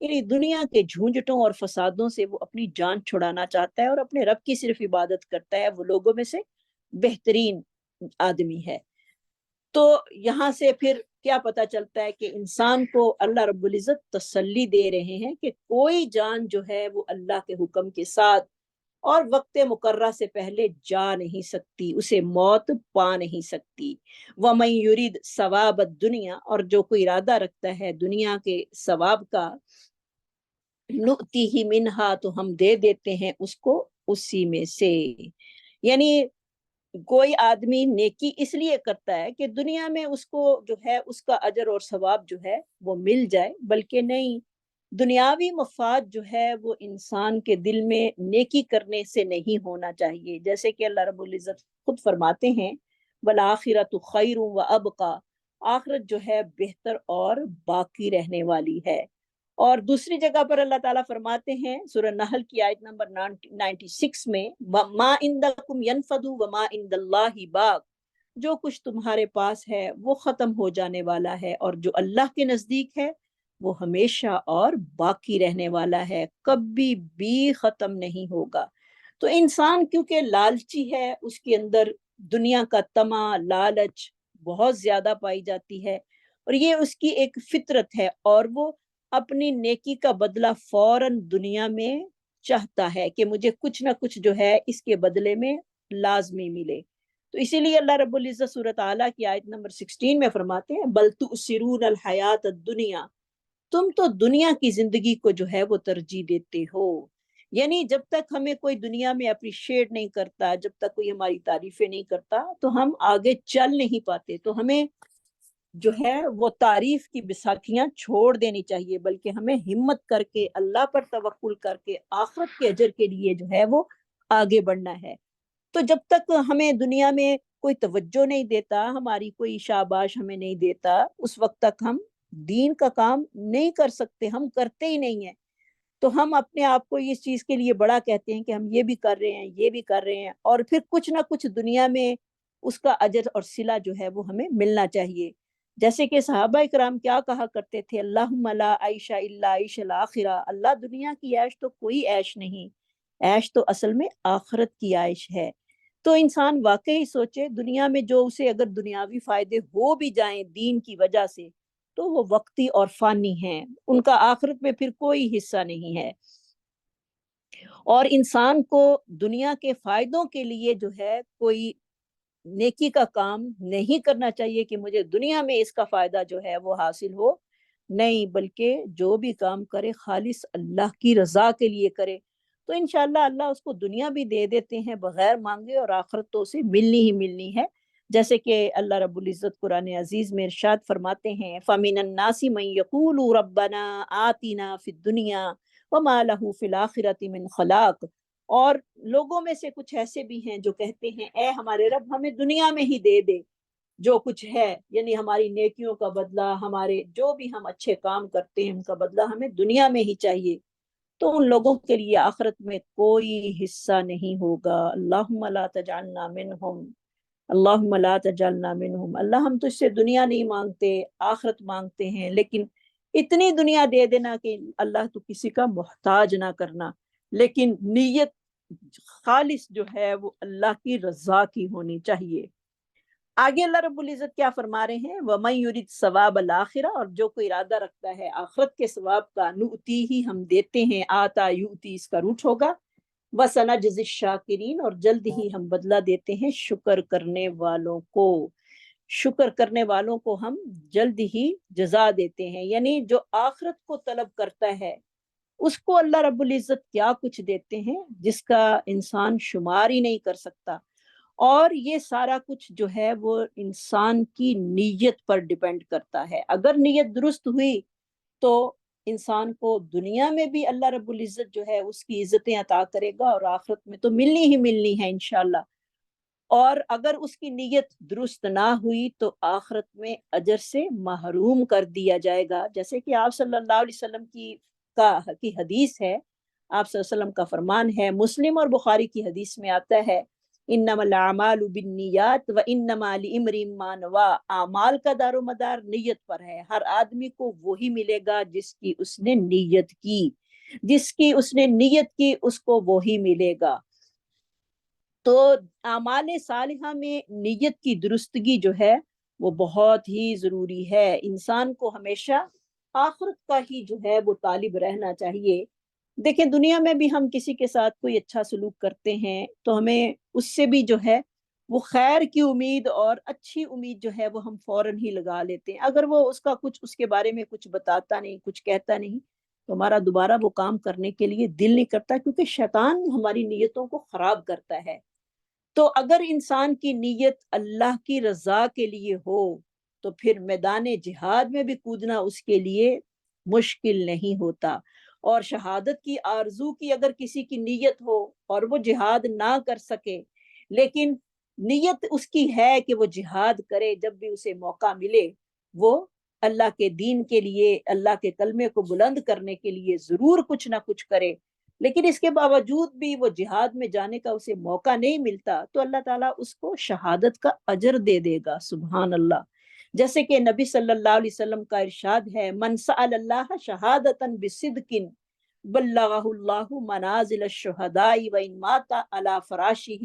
یعنی دنیا کے جھونجٹوں اور فسادوں سے وہ اپنی جان چھڑانا چاہتا ہے اور اپنے رب کی صرف عبادت کرتا ہے، وہ لوگوں میں سے بہترین آدمی ہے۔ تو یہاں سے پھر کیا پتا چلتا ہے کہ انسان کو اللہ رب العزت تسلی دے رہے ہیں کہ کوئی جان جو ہے وہ اللہ کے حکم کے ساتھ اور وقت مقررہ سے پہلے جا نہیں سکتی، اسے موت پا نہیں سکتی۔ وَمَن يُرِدْ ثواب الدنیا، اور جو کوئی ارادہ رکھتا ہے دنیا کے ثواب کا، نُؤْتِهِ مِنْهَا، تو ہم دے دیتے ہیں اس کو اسی میں سے۔ یعنی کوئی آدمی نیکی اس لیے کرتا ہے کہ دنیا میں اس کو جو ہے اس کا اجر اور ثواب جو ہے وہ مل جائے، بلکہ نہیں، دنیاوی مفاد جو ہے وہ انسان کے دل میں نیکی کرنے سے نہیں ہونا چاہیے، جیسے کہ اللہ رب العزت خود فرماتے ہیں وَالْآخِرَةُ خَيْرٌ وَأَبْقَىٰ، آخرت جو ہے بہتر اور باقی رہنے والی ہے۔ اور دوسری جگہ پر اللہ تعالیٰ فرماتے ہیں سورہ نحل کی آیت نمبر 96 میں وَمَا عِندَكُمْ يَنْفَدُ وَمَا عِندَ اللَّهِ بَاقٍ، جو کچھ تمہارے پاس ہے وہ ختم ہو جانے والا ہے، اور جو اللہ کے نزدیک ہے وہ ہمیشہ اور باقی رہنے والا ہے، کبھی بھی ختم نہیں ہوگا۔ تو انسان کیونکہ لالچی ہے، اس کے اندر دنیا کا طمع، لالچ بہت زیادہ پائی جاتی ہے، اور یہ اس کی ایک فطرت ہے، اور وہ اپنی نیکی کا بدلہ فوراً دنیا میں چاہتا ہے کہ مجھے کچھ نہ کچھ جو ہے اس کے بدلے میں لازمی ملے۔ تو اسی لیے اللہ رب العزت سورۃ اعلیٰ کی آیت نمبر 16 میں فرماتے ہیں بل تؤثرون الحیات الدنیا، تم تو دنیا کی زندگی کو جو ہے وہ ترجیح دیتے ہو۔ یعنی جب تک ہمیں کوئی دنیا میں اپریشیٹ نہیں کرتا، جب تک کوئی ہماری تعریفیں نہیں کرتا، تو ہم آگے چل نہیں پاتے۔ تو ہمیں جو ہے وہ تعریف کی بساکھیاں چھوڑ دینی چاہیے، بلکہ ہمیں ہمت کر کے اللہ پر توکل کر کے آخرت کے اجر کے لیے جو ہے وہ آگے بڑھنا ہے۔ تو جب تک ہمیں دنیا میں کوئی توجہ نہیں دیتا، ہماری کوئی شاباش ہمیں نہیں دیتا، اس وقت تک ہم دین کا کام نہیں کر سکتے، ہم کرتے ہی نہیں ہیں۔ تو ہم اپنے آپ کو اس چیز کے لیے بڑا کہتے ہیں کہ ہم یہ بھی کر رہے ہیں، یہ بھی کر رہے ہیں، اور پھر کچھ نہ کچھ دنیا میں اس کا اجر اور صلہ جو ہے وہ ہمیں ملنا چاہیے۔ جیسے کہ صحابہ اکرام کیا کہا کرتے تھے اللہم لا عیش الا عیش الاخرہ، اللہ دنیا کی عیش تو کوئی عیش نہیں، عیش تو اصل میں آخرت کی عیش ہے۔ تو انسان واقعی سوچے دنیا میں جو اسے اگر دنیاوی فائدے ہو بھی جائیں دین کی وجہ سے، تو وہ وقتی اور فانی ہیں، ان کا آخرت میں پھر کوئی حصہ نہیں ہے۔ اور انسان کو دنیا کے فائدوں کے لیے جو ہے کوئی نیکی کا کام نہیں کرنا چاہیے کہ مجھے دنیا میں اس کا فائدہ جو ہے وہ حاصل ہو، نہیں، بلکہ جو بھی کام کرے خالص اللہ کی رضا کے لیے کرے، تو انشاءاللہ اللہ اس کو دنیا بھی دے دیتے ہیں بغیر مانگے، اور آخرت تو اسے ملنی ہی ملنی ہے۔ جیسے کہ اللہ رب العزت قرآن عزیز میں ارشاد فرماتے ہیں فَمِنَ النَّاسِ مَن يَقُولُ رَبَّنَا آتِنَا فِي الدُّنْيَا وَمَا لَهُ فِي الْآخِرَةِ مِنْ خَلَاقٍ، اور لوگوں میں سے کچھ ایسے بھی ہیں جو کہتے ہیں اے ہمارے رب ہمیں دنیا میں ہی دے دے جو کچھ ہے، یعنی ہماری نیکیوں کا بدلہ، ہمارے جو بھی ہم اچھے کام کرتے ہیں ان کا بدلہ ہمیں دنیا میں ہی چاہیے، تو ان لوگوں کے لیے آخرت میں کوئی حصہ نہیں ہوگا۔ اللہم لا تجعلنا منہم، اللہم لا تجعلنا منہم، اللہ ہم تجھ سے دنیا نہیں مانگتے، آخرت مانگتے ہیں، لیکن اتنی دنیا دے دینا کہ اللہ تو کسی کا محتاج نہ کرنا، لیکن نیت خالص جو ہے وہ اللہ کی رضا کی ہونی چاہیے۔ آگے اللہ رب العزت کیا فرما رہے ہیں وَمَن يُرِدْ ثَوَابَ الْآخِرَةِ، اور جو کوئی ارادہ رکھتا ہے آخرت کے ثواب کا، نُؤْتِیہِ ہم دیتے ہیں، آتا یؤتی اس کا روٹ ہوگا، وَسَنَجْزِی الشَّاکِرِینَ اور جلد ہی ہم بدلہ دیتے ہیں شکر کرنے والوں کو، شکر کرنے والوں کو ہم جلد ہی جزا دیتے ہیں۔ یعنی جو آخرت کو طلب کرتا ہے اس کو اللہ رب العزت کیا کچھ دیتے ہیں جس کا انسان شمار ہی نہیں کر سکتا، اور یہ سارا کچھ جو ہے وہ انسان کی نیت پر ڈیپینڈ کرتا ہے۔ اگر نیت درست ہوئی تو انسان کو دنیا میں بھی اللہ رب العزت جو ہے اس کی عزتیں عطا کرے گا، اور آخرت میں تو ملنی ہی ملنی ہے انشاءاللہ۔ اور اگر اس کی نیت درست نہ ہوئی تو آخرت میں اجر سے محروم کر دیا جائے گا، جیسے کہ آپ صلی اللہ علیہ وسلم کی حدیث ہے، آپ صلی اللہ علیہ وسلم کا فرمان ہے، مسلم اور بخاری کی حدیث میں آتا ہے انما الاعمال بالنیات و انما لامرئ ما نوی، اعمال کا دار و مدار نیت پر ہے، ہر آدمی کو وہی ملے گا جس کی اس نے نیت کی، جس کی اس نے نیت کی اس کو وہی ملے گا۔ تو اعمال صالحہ میں نیت کی درستگی جو ہے وہ بہت ہی ضروری ہے، انسان کو ہمیشہ آخرت کا ہی جو ہے وہ طالب رہنا چاہیے۔ دیکھیں دنیا میں بھی ہم کسی کے ساتھ کوئی اچھا سلوک کرتے ہیں تو ہمیں اس سے بھی جو ہے وہ خیر کی امید اور اچھی امید جو ہے وہ ہم فوراً ہی لگا لیتے ہیں، اگر وہ اس کا کچھ اس کے بارے میں کچھ بتاتا نہیں، کچھ کہتا نہیں، تو ہمارا دوبارہ وہ کام کرنے کے لیے دل نہیں کرتا، کیونکہ شیطان ہماری نیتوں کو خراب کرتا ہے۔ تو اگر انسان کی نیت اللہ کی رضا کے لیے ہو تو پھر میدان جہاد میں بھی کودنا اس کے لیے مشکل نہیں ہوتا، اور شہادت کی آرزو کی اگر کسی کی نیت ہو اور وہ جہاد نہ کر سکے، لیکن نیت اس کی ہے کہ وہ جہاد کرے، جب بھی اسے موقع ملے وہ اللہ کے دین کے لیے، اللہ کے کلمے کو بلند کرنے کے لیے ضرور کچھ نہ کچھ کرے، لیکن اس کے باوجود بھی وہ جہاد میں جانے کا اسے موقع نہیں ملتا، تو اللہ تعالیٰ اس کو شہادت کا اجر دے دے گا، سبحان اللہ۔ جیسے کہ نبی صلی اللہ علیہ وسلم کا ارشاد ہے، من سأل اللہ شہادتا بصدق بلغہ اللہ منازل الشہداء وان مات علی فراشہ،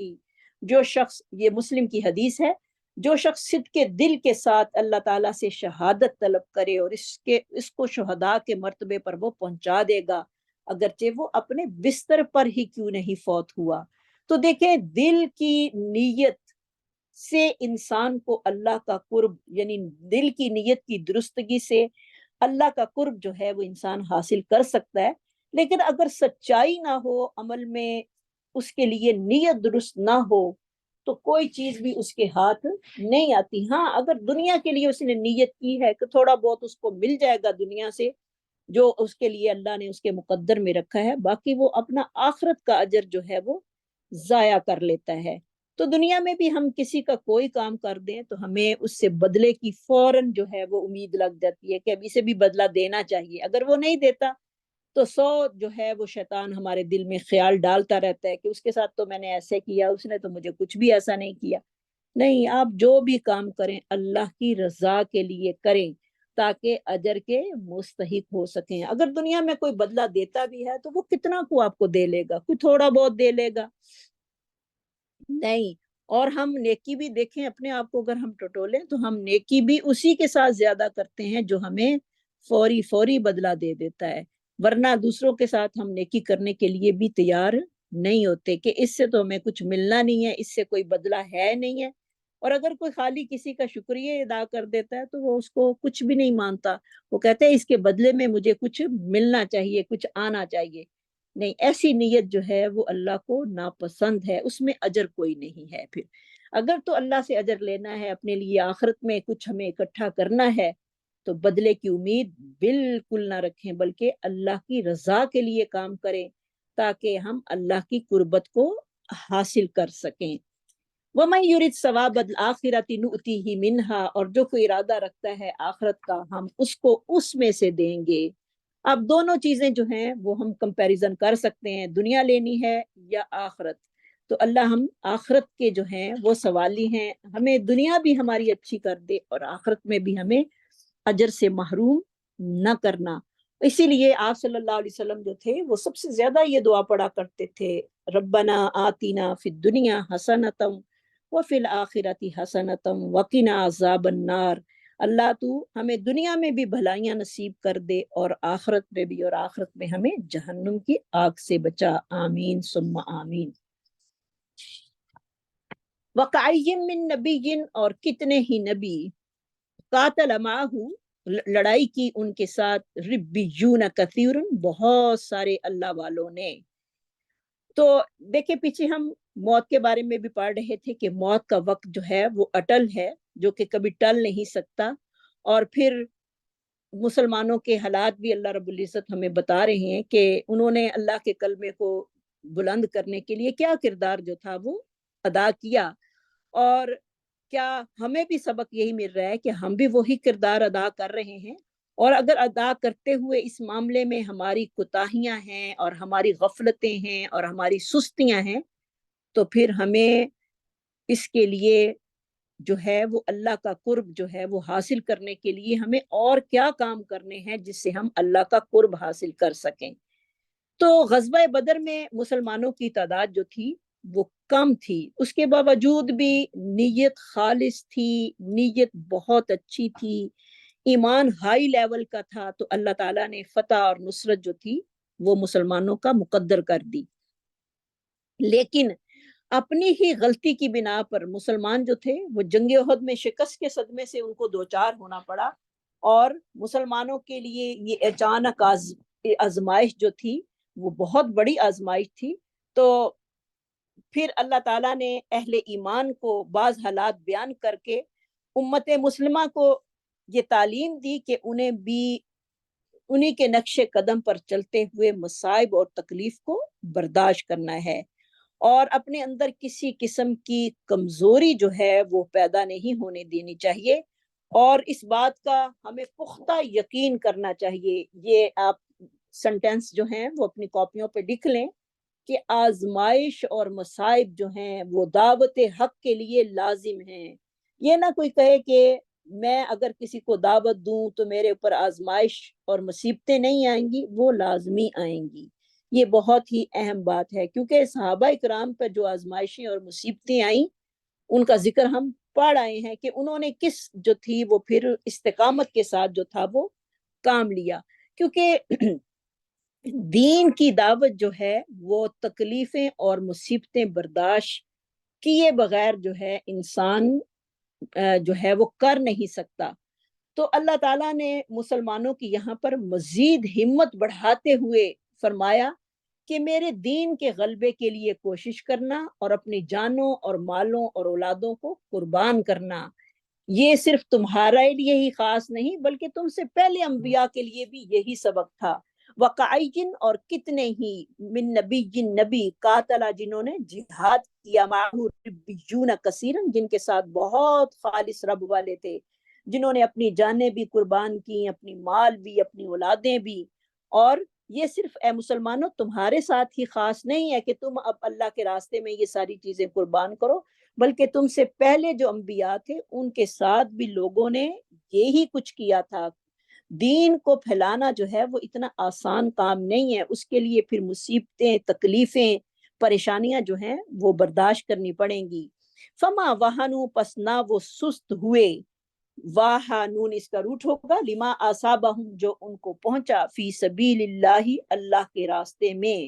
جو شخص، یہ مسلم کی حدیث ہے، جو شخص صدق دل کے ساتھ اللہ تعالیٰ سے شہادت طلب کرے اور اس کو شہداء کے مرتبے پر وہ پہنچا دے گا، اگرچہ وہ اپنے بستر پر ہی کیوں نہیں فوت ہوا۔ تو دیکھیں دل کی نیت سے انسان کو اللہ کا قرب، یعنی دل کی نیت کی درستگی سے اللہ کا قرب جو ہے وہ انسان حاصل کر سکتا ہے، لیکن اگر سچائی نہ ہو عمل میں، اس کے لیے نیت درست نہ ہو تو کوئی چیز بھی اس کے ہاتھ نہیں آتی۔ ہاں اگر دنیا کے لیے اس نے نیت کی ہے کہ تھوڑا بہت اس کو مل جائے گا دنیا سے جو اس کے لیے اللہ نے اس کے مقدر میں رکھا ہے، باقی وہ اپنا آخرت کا اجر جو ہے وہ ضائع کر لیتا ہے۔ تو دنیا میں بھی ہم کسی کا کوئی کام کر دیں تو ہمیں اس سے بدلے کی فوراً جو ہے وہ امید لگ جاتی ہے کہ اب اسے بھی بدلہ دینا چاہیے، اگر وہ نہیں دیتا تو جو ہے وہ شیطان ہمارے دل میں خیال ڈالتا رہتا ہے کہ اس کے ساتھ تو میں نے ایسے کیا، اس نے تو مجھے کچھ بھی ایسا نہیں کیا۔ نہیں، آپ جو بھی کام کریں اللہ کی رضا کے لیے کریں تاکہ اجر کے مستحق ہو سکیں۔ اگر دنیا میں کوئی بدلہ دیتا بھی ہے تو وہ کتنا کو آپ کو دے لے گا؟ کوئی تھوڑا بہت دے لے گا؟ نہیں۔ اور ہم نیکی بھی دیکھیں اپنے آپ کو اگر ہم ٹٹولیں تو ہم نیکی بھی اسی کے ساتھ زیادہ کرتے ہیں جو ہمیں فوری بدلہ دے دیتا ہے، ورنہ دوسروں کے ساتھ ہم نیکی کرنے کے لیے بھی تیار نہیں ہوتے کہ اس سے تو ہمیں کچھ ملنا نہیں ہے، اس سے کوئی بدلہ ہے نہیں ہے۔ اور اگر کوئی خالی کسی کا شکریہ ادا کر دیتا ہے تو وہ اس کو کچھ بھی نہیں مانتا، وہ کہتے ہیں اس کے بدلے میں مجھے کچھ ملنا چاہیے، کچھ آنا چاہیے۔ نہیں، ایسی نیت جو ہے وہ اللہ کو ناپسند ہے، اس میں اجر کوئی نہیں ہے۔ پھر اگر تو اللہ سے اجر لینا ہے، اپنے لیے آخرت میں کچھ ہمیں اکٹھا کرنا ہے، تو بدلے کی امید بالکل نہ رکھیں، بلکہ اللہ کی رضا کے لیے کام کریں تاکہ ہم اللہ کی قربت کو حاصل کر سکیں۔ وَمَن يُرِدْ ثَوَابَ الْآخِرَةِ نُؤْتِهِ مِنْهَا، اور جو کوئی ارادہ رکھتا ہے آخرت کا ہم اس کو اس میں سے دیں گے۔ اب دونوں چیزیں جو ہیں وہ ہم کمپیریزن کر سکتے ہیں، دنیا لینی ہے یا آخرت، تو اللہ ہم آخرت کے جو ہیں وہ سوالی ہیں، ہمیں دنیا بھی ہماری اچھی کر دے اور آخرت میں بھی ہمیں اجر سے محروم نہ کرنا۔ اسی لیے آپ صلی اللہ علیہ وسلم جو تھے وہ سب سے زیادہ یہ دعا پڑھا کرتے تھے، ربنا آتینا فی الدنیا حسنۃ وفی الآخرۃ حسنۃ وقنا عذاب النار، اللہ تو ہمیں دنیا میں بھی بھلائیاں نصیب کر دے اور آخرت میں بھی، اور آخرت میں ہمیں جہنم کی آگ سے بچا، آمین ثم آمین۔ وَقَعَيٍّ مِّن نَبِيٍّ، اور کتنے ہی نبی، قاتل معہ، لڑائی کی ان کے ساتھ، ربیون کثیر، بہت سارے اللہ والوں نے۔ تو دیکھیں پیچھے ہم موت کے بارے میں بھی پڑھ رہے تھے کہ موت کا وقت جو ہے وہ اٹل ہے، جو کہ کبھی ٹل نہیں سکتا، اور پھر مسلمانوں کے حالات بھی اللہ رب العزت ہمیں بتا رہے ہیں کہ انہوں نے اللہ کے کلمے کو بلند کرنے کے لیے کیا کردار جو تھا وہ ادا کیا، اور کیا ہمیں بھی سبق یہی مل رہا ہے کہ ہم بھی وہی کردار ادا کر رہے ہیں، اور اگر ادا کرتے ہوئے اس معاملے میں ہماری کوتاہیاں ہیں اور ہماری غفلتیں ہیں اور ہماری سستیاں ہیں تو پھر ہمیں اس کے لیے جو ہے وہ اللہ کا قرب جو ہے وہ حاصل کرنے کے لیے ہمیں اور کیا کام کرنے ہیں جس سے ہم اللہ کا قرب حاصل کر سکیں. تو غزوہ بدر میں مسلمانوں کی تعداد جو تھی وہ کم تھی، اس کے باوجود بھی نیت خالص تھی، نیت بہت اچھی تھی، ایمان ہائی لیول کا تھا، تو اللہ تعالیٰ نے فتح اور نصرت جو تھی وہ مسلمانوں کا مقدر کر دی. لیکن اپنی ہی غلطی کی بنا پر مسلمان جو تھے وہ جنگ احد میں شکست کے صدمے سے ان کو دوچار ہونا پڑا، اور مسلمانوں کے لیے یہ اچانک آزمائش جو تھی وہ بہت بڑی آزمائش تھی. تو پھر اللہ تعالیٰ نے اہل ایمان کو بعض حالات بیان کر کے امت مسلمہ کو یہ تعلیم دی کہ انہیں بھی انہی کے نقش قدم پر چلتے ہوئے مصائب اور تکلیف کو برداشت کرنا ہے، اور اپنے اندر کسی قسم کی کمزوری جو ہے وہ پیدا نہیں ہونے دینی چاہیے، اور اس بات کا ہمیں پختہ یقین کرنا چاہیے. یہ آپ سنٹینس جو ہیں وہ اپنی کاپیوں پہ لکھ لیں کہ آزمائش اور مصائب جو ہیں وہ دعوت حق کے لیے لازم ہیں. یہ نہ کوئی کہے کہ میں اگر کسی کو دعوت دوں تو میرے اوپر آزمائش اور مصیبتیں نہیں آئیں گی، وہ لازمی آئیں گی. یہ بہت ہی اہم بات ہے، کیونکہ صحابہ اکرام پر جو آزمائشیں اور مصیبتیں آئیں ان کا ذکر ہم پڑھ آئے ہیں کہ انہوں نے کس جو تھی وہ پھر استقامت کے ساتھ جو تھا وہ کام لیا. کیونکہ دین کی دعوت جو ہے وہ تکلیفیں اور مصیبتیں برداشت کیے بغیر جو ہے انسان جو ہے وہ کر نہیں سکتا. تو اللہ تعالیٰ نے مسلمانوں کی یہاں پر مزید ہمت بڑھاتے ہوئے فرمایا کہ میرے دین کے غلبے کے لیے کوشش کرنا اور اپنی جانوں اور مالوں اور اولادوں کو قربان کرنا، یہ صرف تمہارے لیے ہی خاص نہیں بلکہ تم سے پہلے انبیاء کے لیے بھی یہی سبق تھا. وقائجن اور کتنے ہی من نبی جن نبی قاتلا جنہوں نے جہاد کیا، معہ ربیون کثیرن جن کے ساتھ بہت خالص رب والے تھے، جنہوں نے اپنی جانیں بھی قربان کی، اپنی مال بھی، اپنی اولادیں بھی. اور یہ صرف اے مسلمانوں تمہارے ساتھ ہی خاص نہیں ہے کہ تم اب اللہ کے راستے میں یہ ساری چیزیں قربان کرو، بلکہ تم سے پہلے جو انبیاء تھے ان کے ساتھ بھی لوگوں نے یہی کچھ کیا تھا. دین کو پھیلانا جو ہے وہ اتنا آسان کام نہیں ہے، اس کے لیے پھر مصیبتیں، تکلیفیں، پریشانیاں جو ہیں وہ برداشت کرنی پڑیں گی. فما وہنو پس نہ وہ سست ہوئے، واہنون اس کا روٹ ہوگا لما آصابہم جو ان کو پہنچا، فی سبیل اللہ اللہ کے راستے میں،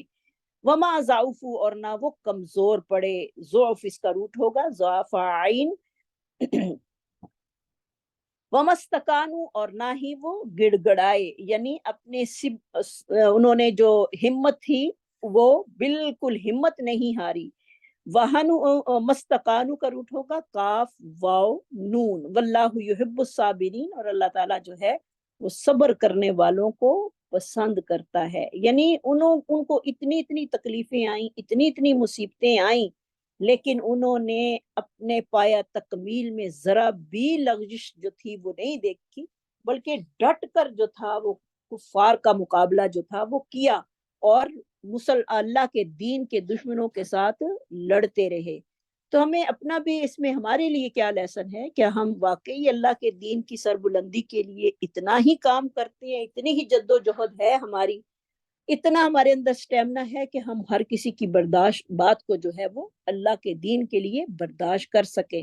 وما ضعفوا اور نہ وہ کمزور پڑے، ضعف اس کا روٹ ہوگا ضعف عین، ومستکانو اور نہ ہی وہ گڑ گڑائے، یعنی اپنے انہوں نے جو ہمت تھی وہ بالکل ہمت نہیں ہاری. وہنو مستکانو کا روٹ ہوگا کاف واو نون، واللہ یحب الصابرین اور اللہ تعالیٰ جو ہے وہ صبر کرنے والوں کو پسند کرتا ہے. یعنی ان کو اتنی تکلیفیں آئیں، اتنی مصیبتیں آئیں، لیکن انہوں نے اپنے پایا تکمیل میں ذرا بھی لغزش جو تھی وہ نہیں دیکھی، بلکہ ڈٹ کر جو تھا وہ کفار کا مقابلہ جو تھا وہ کیا، اور اللہ کے دین کے دشمنوں کے ساتھ لڑتے رہے. تو ہمیں اپنا بھی اس میں ہمارے لیے کیا لیسن ہے، کیا ہم واقعی اللہ کے دین کی سربلندی کے لیے اتنا ہی کام کرتے ہیں، اتنی ہی جد و جہد ہے ہماری، اتنا ہمارے اندر سٹیمنا ہے کہ ہم ہر کسی کی برداشت بات کو جو ہے وہ اللہ کے دین کے لیے برداشت کر سکیں؟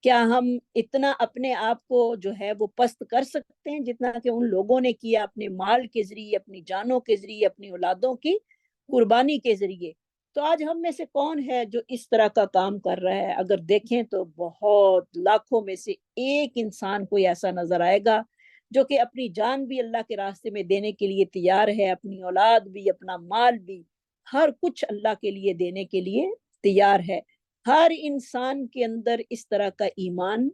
کیا ہم اتنا اپنے آپ کو جو ہے وہ پست کر سکتے ہیں جتنا کہ ان لوگوں نے کیا اپنے مال کے ذریعے، اپنی جانوں کے ذریعے، اپنی اولادوں کی قربانی کے ذریعے؟ تو آج ہم میں سے کون ہے جو اس طرح کا کام کر رہا ہے؟ اگر دیکھیں تو بہت لاکھوں میں سے ایک انسان کوئی ایسا نظر آئے گا جو کہ اپنی جان بھی اللہ کے راستے میں دینے کے لیے تیار ہے، اپنی اولاد بھی، اپنا مال بھی، ہر کچھ اللہ کے لیے دینے کے لیے تیار ہے. ہر انسان کے اندر اس طرح کا ایمان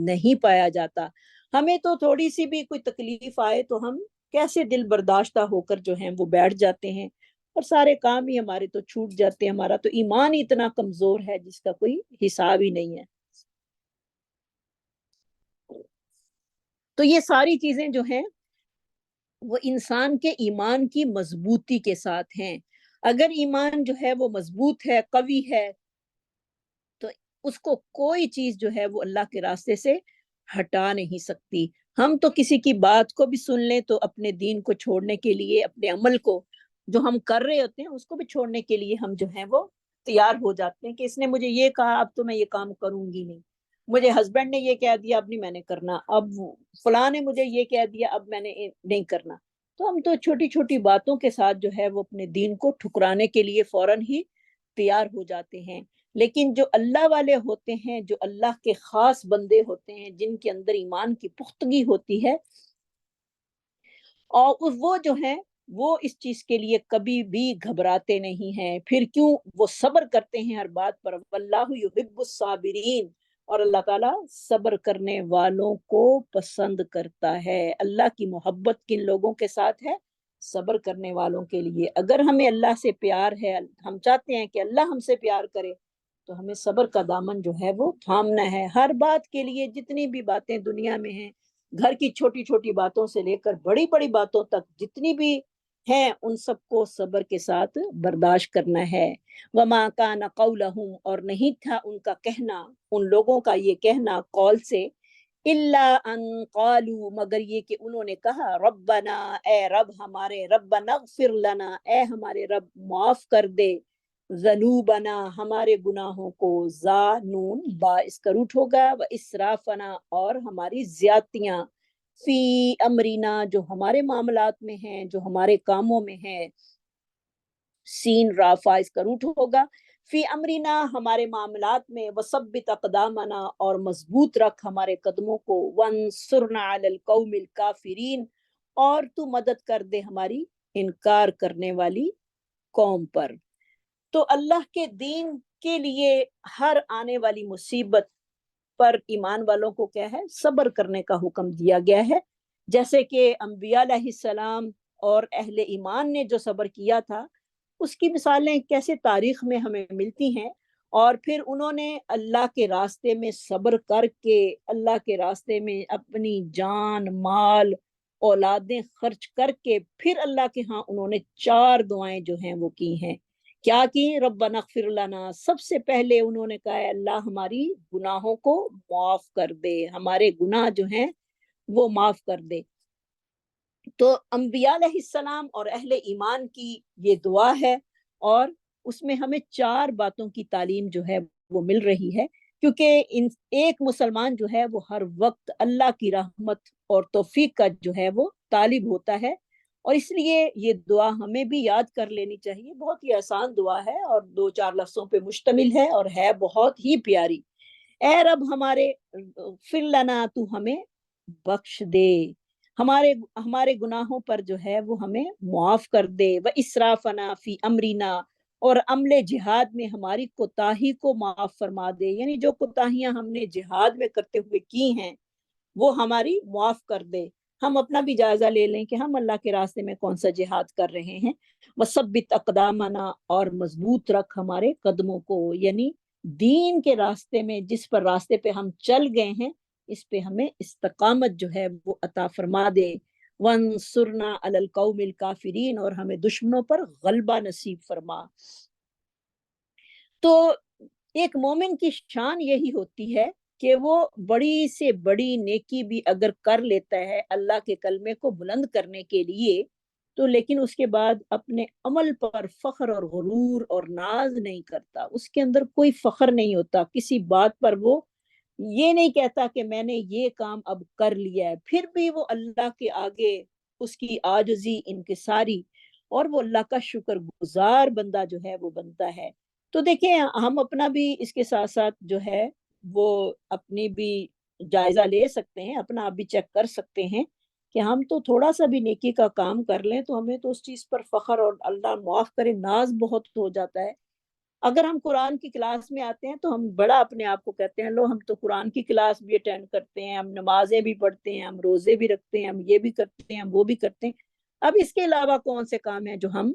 نہیں پایا جاتا. ہمیں تو تھوڑی سی بھی کوئی تکلیف آئے تو ہم کیسے دل برداشتہ ہو کر جو ہیں وہ بیٹھ جاتے ہیں، اور سارے کام ہی ہمارے تو چھوٹ جاتے ہیں. ہمارا تو ایمان ہی اتنا کمزور ہے جس کا کوئی حساب ہی نہیں ہے. تو یہ ساری چیزیں جو ہیں وہ انسان کے ایمان کی مضبوطی کے ساتھ ہیں. اگر ایمان جو ہے وہ مضبوط ہے، قوی ہے، تو اس کو کوئی چیز جو ہے وہ اللہ کے راستے سے ہٹا نہیں سکتی. ہم تو کسی کی بات کو بھی سن لیں تو اپنے دین کو چھوڑنے کے لیے، اپنے عمل کو جو ہم کر رہے ہوتے ہیں اس کو بھی چھوڑنے کے لیے ہم جو ہیں وہ تیار ہو جاتے ہیں کہ اس نے مجھے یہ کہا اب تو میں یہ کام کروں گی نہیں، مجھے ہسبینڈ نے یہ کہہ دیا اب نہیں میں نے کرنا، اب فلاں نے مجھے یہ کہہ دیا اب میں نے نہیں کرنا. تو ہم تو چھوٹی چھوٹی باتوں کے ساتھ جو ہے وہ اپنے دین کو ٹھکرانے کے لیے فوراً ہی تیار ہو جاتے ہیں. لیکن جو اللہ والے ہوتے ہیں، جو اللہ کے خاص بندے ہوتے ہیں، جن کے اندر ایمان کی پختگی ہوتی ہے، اور وہ جو ہیں وہ اس چیز کے لیے کبھی بھی گھبراتے نہیں ہیں. پھر کیوں وہ صبر کرتے ہیں ہر بات پر. واللہ یحب الصابرین، اور اللہ تعالیٰ صبر کرنے والوں کو پسند کرتا ہے. اللہ کی محبت کن لوگوں کے ساتھ ہے؟ صبر کرنے والوں کے لیے. اگر ہمیں اللہ سے پیار ہے، ہم چاہتے ہیں کہ اللہ ہم سے پیار کرے، تو ہمیں صبر کا دامن جو ہے وہ تھامنا ہے. ہر بات کے لیے جتنی بھی باتیں دنیا میں ہیں، گھر کی چھوٹی چھوٹی باتوں سے لے کر بڑی بڑی باتوں تک جتنی بھی ہیں، ان سب کو صبر کے ساتھ برداشت کرنا ہے. وما کان قولہم، اور نہیں تھا ان کا کہنا، ان لوگوں کا یہ کہنا قول سے، الا ان قالوا، مگر یہ کہ انہوں نے کہا ربنا، اے رب ہمارے، ربنا اغفر لنا، اے ہمارے رب معاف کر دے، ذنوبنا ہمارے گناہوں کو، زا نون با اس کا روٹ ہوگا، و اسرافنا اور ہماری زیادتیاں، فی امرینا جو ہمارے معاملات میں ہیں، جو ہمارے کاموں میں ہیں، سین رافا اس کا روٹ ہوگا، فی امرینا ہمارے معاملات میں، وثبت اقدامنا اور مضبوط رکھ ہمارے قدموں کو، وانصرنا علی القوم الکافرین اور تو مدد کر دے ہماری انکار کرنے والی قوم پر. تو اللہ کے دین کے لیے ہر آنے والی مصیبت پر ایمان والوں کو کیا ہے؟ صبر کرنے کا حکم دیا گیا ہے. جیسے کہ انبیاء علیہ السلام اور اہل ایمان نے جو صبر کیا تھا، اس کی مثالیں کیسے تاریخ میں ہمیں ملتی ہیں. اور پھر انہوں نے اللہ کے راستے میں صبر کر کے، اللہ کے راستے میں اپنی جان، مال، اولادیں خرچ کر کے پھر اللہ کے ہاں انہوں نے 4 دعائیں جو ہیں وہ کی ہیں. کیا کی؟ ربنا اغفر لنا، سب سے پہلے انہوں نے کہا ہے اللہ ہماری گناہوں کو معاف کر دے، ہمارے گناہ جو ہیں وہ معاف کر دے. تو انبیاء علیہ السلام اور اہل ایمان کی یہ دعا ہے، اور اس میں ہمیں 4 باتوں کی تعلیم جو ہے وہ مل رہی ہے. کیونکہ ایک مسلمان جو ہے وہ ہر وقت اللہ کی رحمت اور توفیق کا جو ہے وہ طالب ہوتا ہے، اور اس لیے یہ دعا ہمیں بھی یاد کر لینی چاہیے. بہت ہی آسان دعا ہے اور 2-4 لفظوں پہ مشتمل ہے اور ہے بہت ہی پیاری. اے رب ہمارے، فر لنا تو ہمیں بخش دے، ہمارے گناہوں پر جو ہے وہ ہمیں معاف کر دے، و اسرافنا فی امرینا اور عمل جہاد میں ہماری کوتاہی کو معاف فرما دے. یعنی جو کوتاہیاں ہم نے جہاد میں کرتے ہوئے کی ہیں وہ ہماری معاف کر دے. ہم اپنا بھی جائزہ لے لیں کہ ہم اللہ کے راستے میں کون سا جہاد کر رہے ہیں. وثبت اقدامنا اور مضبوط رکھ ہمارے قدموں کو، یعنی دین کے راستے میں جس پر راستے پہ ہم چل گئے ہیں اس پہ ہمیں استقامت جو ہے وہ عطا فرما دے. وانصرنا علی القوم الکافرین اور ہمیں دشمنوں پر غلبہ نصیب فرما. تو ایک مومن کی شان یہی ہوتی ہے کہ وہ بڑی سے بڑی نیکی بھی اگر کر لیتا ہے اللہ کے کلمے کو بلند کرنے کے لیے، تو لیکن اس کے بعد اپنے عمل پر فخر اور غرور اور ناز نہیں کرتا، اس کے اندر کوئی فخر نہیں ہوتا کسی بات پر. وہ یہ نہیں کہتا کہ میں نے یہ کام اب کر لیا ہے، پھر بھی وہ اللہ کے آگے اس کی عاجزی انکساری اور وہ اللہ کا شکر گزار بندہ جو ہے وہ بنتا ہے. تو دیکھیں ہم اپنا بھی اس کے ساتھ ساتھ جو ہے وہ اپنی بھی جائزہ لے سکتے ہیں، اپنا آپ بھی چیک کر سکتے ہیں کہ ہم تو تھوڑا سا بھی نیکی کا کام کر لیں تو ہمیں تو اس چیز پر فخر اور اللہ معاف کرے ناز بہت ہو جاتا ہے. اگر ہم قرآن کی کلاس میں آتے ہیں تو ہم بڑا اپنے آپ کو کہتے ہیں لو ہم تو قرآن کی کلاس بھی اٹینڈ کرتے ہیں، ہم نمازیں بھی پڑھتے ہیں، ہم روزے بھی رکھتے ہیں، ہم یہ بھی کرتے ہیں، ہم وہ بھی کرتے ہیں، اب اس کے علاوہ کون سے کام ہیں جو ہم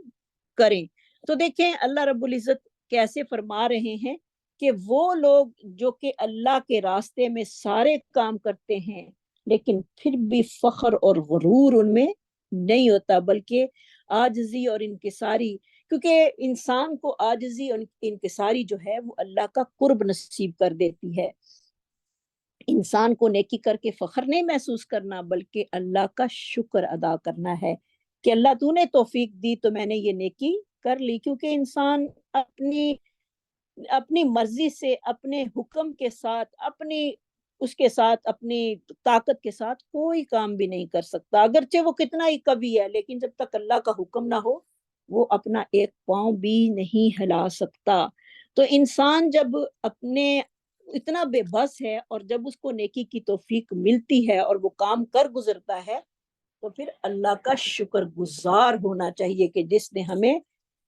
کریں. تو دیکھیں اللہ رب العزت کیسے فرما رہے ہیں کہ وہ لوگ جو کہ اللہ کے راستے میں سارے کام کرتے ہیں لیکن پھر بھی فخر اور غرور ان میں نہیں ہوتا، بلکہ عاجزی اور انکساری. کیونکہ انسان کو عاجزی اور انکساری جو ہے وہ اللہ کا قرب نصیب کر دیتی ہے. انسان کو نیکی کر کے فخر نہیں محسوس کرنا، بلکہ اللہ کا شکر ادا کرنا ہے کہ اللہ تو نے توفیق دی تو میں نے یہ نیکی کر لی. کیونکہ انسان اپنی مرضی سے، اپنے حکم کے ساتھ، اس کے ساتھ اپنی طاقت کے ساتھ کوئی کام بھی نہیں کر سکتا. اگرچہ وہ کتنا ہی قوی ہے، لیکن جب تک اللہ کا حکم نہ ہو وہ اپنا ایک پاؤں بھی نہیں ہلا سکتا. تو انسان جب اپنے اتنا بے بس ہے اور جب اس کو نیکی کی توفیق ملتی ہے اور وہ کام کر گزرتا ہے تو پھر اللہ کا شکر گزار ہونا چاہیے کہ جس نے ہمیں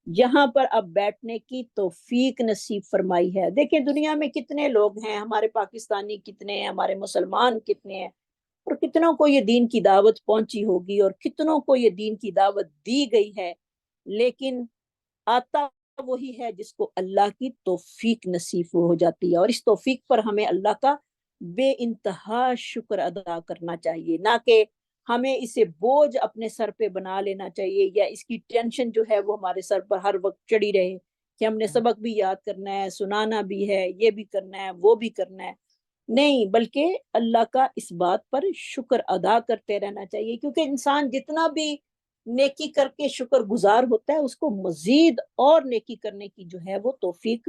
یہاں پر اب بیٹھنے کی توفیق نصیب فرمائی ہے. دیکھیں دنیا میں کتنے لوگ ہیں، ہمارے پاکستانی کتنے ہیں، ہمارے مسلمان کتنے ہیں، اور کتنوں کو یہ دین کی دعوت پہنچی ہوگی اور کتنوں کو یہ دین کی دعوت دی گئی ہے، لیکن آتا وہی ہے جس کو اللہ کی توفیق نصیب ہو جاتی ہے. اور اس توفیق پر ہمیں اللہ کا بے انتہا شکر ادا کرنا چاہیے، نہ کہ ہمیں اسے بوجھ اپنے سر پہ بنا لینا چاہیے یا اس کی ٹینشن جو ہے وہ ہمارے سر پر ہر وقت چڑھی رہے کہ ہم نے سبق بھی یاد کرنا ہے، سنانا بھی ہے، یہ بھی کرنا ہے، وہ بھی کرنا ہے. نہیں، بلکہ اللہ کا اس بات پر شکر ادا کرتے رہنا چاہیے. کیونکہ انسان جتنا بھی نیکی کر کے شکر گزار ہوتا ہے اس کو مزید اور نیکی کرنے کی جو ہے وہ توفیق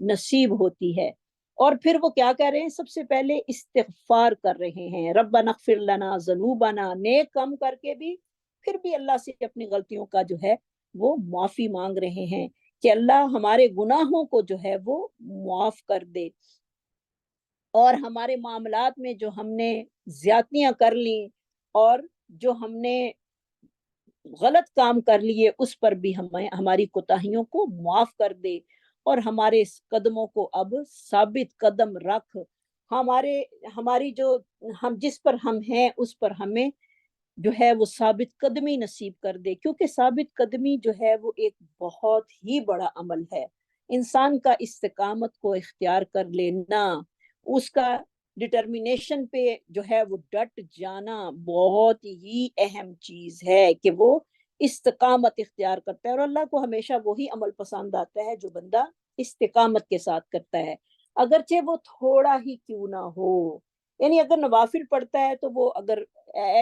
نصیب ہوتی ہے. اور پھر وہ کیا کر رہے ہیں؟ سب سے پہلے استغفار کر رہے ہیں، ربنا اغفر لنا ذنوبنا، نیک کام کر کے بھی پھر بھی اللہ سے اپنی غلطیوں کا جو ہے وہ معافی مانگ رہے ہیں کہ اللہ ہمارے گناہوں کو جو ہے وہ معاف کر دے، اور ہمارے معاملات میں جو ہم نے زیادتیاں کر لیں اور جو ہم نے غلط کام کر لیے اس پر بھی ہماری کوتاہیوں کو معاف کر دے، اور ہمارے اس قدموں کو اب ثابت قدم رکھ، ہماری جو ہم جس پر ہم ہیں اس پر ہمیں جو ہے وہ ثابت قدمی نصیب کر دے. کیونکہ ثابت قدمی جو ہے وہ ایک بہت ہی بڑا عمل ہے. انسان کا استقامت کو اختیار کر لینا، اس کا ڈٹرمینیشن پہ جو ہے وہ ڈٹ جانا بہت ہی اہم چیز ہے کہ وہ استقامت اختیار کرتا ہے. اور اللہ کو ہمیشہ وہی عمل پسند آتا ہے جو بندہ استقامت کے ساتھ کرتا ہے، اگرچہ وہ تھوڑا ہی کیوں نہ ہو. یعنی اگر نوافل پڑھتا ہے تو وہ اگر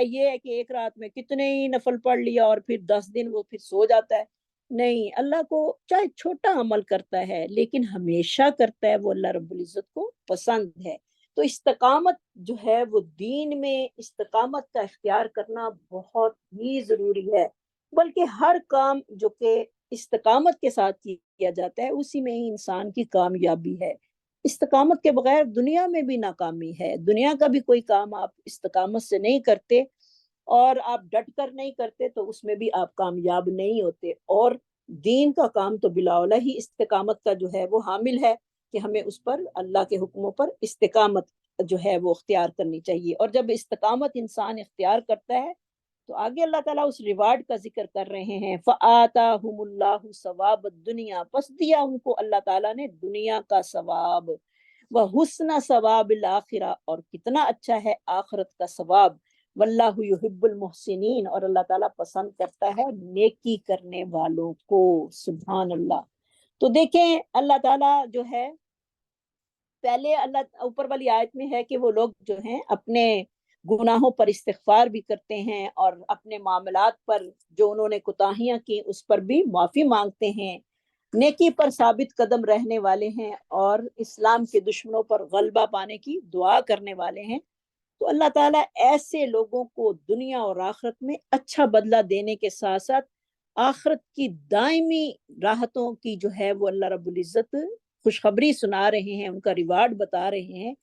یہ ہے کہ ایک رات میں کتنے ہی نفل پڑھ لیا اور پھر 10 دن وہ پھر سو جاتا ہے، نہیں، اللہ کو چاہے چھوٹا عمل کرتا ہے لیکن ہمیشہ کرتا ہے وہ اللہ رب العزت کو پسند ہے. تو استقامت جو ہے وہ دین میں استقامت کا اختیار کرنا بہت ہی ضروری ہے. بلکہ ہر کام جو کہ استقامت کے ساتھ کیا جاتا ہے اسی میں ہی انسان کی کامیابی ہے. استقامت کے بغیر دنیا میں بھی ناکامی ہے. دنیا کا بھی کوئی کام آپ استقامت سے نہیں کرتے اور آپ ڈٹ کر نہیں کرتے تو اس میں بھی آپ کامیاب نہیں ہوتے. اور دین کا کام تو بلا اولا ہی استقامت کا جو ہے وہ حامل ہے کہ ہمیں اس پر اللہ کے حکموں پر استقامت جو ہے وہ اختیار کرنی چاہیے. اور جب استقامت انسان اختیار کرتا ہے تو آگے اللہ تعالیٰ اس ریوارڈ کا ذکر کر رہے ہیں، فَآتَاهُمُ اللَّهُ ثَوَابَ الدُّنْيَا، پس دیا ان کو اللہ تعالیٰ نے دنیا کا ثواب، وَحُسْنَ ثَوَابِ الْآخِرَةِ، اور کتنا اچھا ہے آخرت کا ثواب، وَاللَّهُ يُحِبُّ الْمُحْسِنِينَ، اور اللہ تعالیٰ پسند کرتا ہے نیکی کرنے والوں کو. سبحان اللہ. تو دیکھیں اللہ تعالیٰ جو ہے پہلے اللہ اوپر والی آیت میں ہے کہ وہ لوگ جو ہیں اپنے گناہوں پر استغفار بھی کرتے ہیں اور اپنے معاملات پر جو انہوں نے کوتاہیاں کی اس پر بھی معافی مانگتے ہیں، نیکی پر ثابت قدم رہنے والے ہیں اور اسلام کے دشمنوں پر غلبہ پانے کی دعا کرنے والے ہیں. تو اللہ تعالیٰ ایسے لوگوں کو دنیا اور آخرت میں اچھا بدلہ دینے کے ساتھ ساتھ آخرت کی دائمی راحتوں کی جو ہے وہ اللہ رب العزت خوشخبری سنا رہے ہیں، ان کا ریوارڈ بتا رہے ہیں.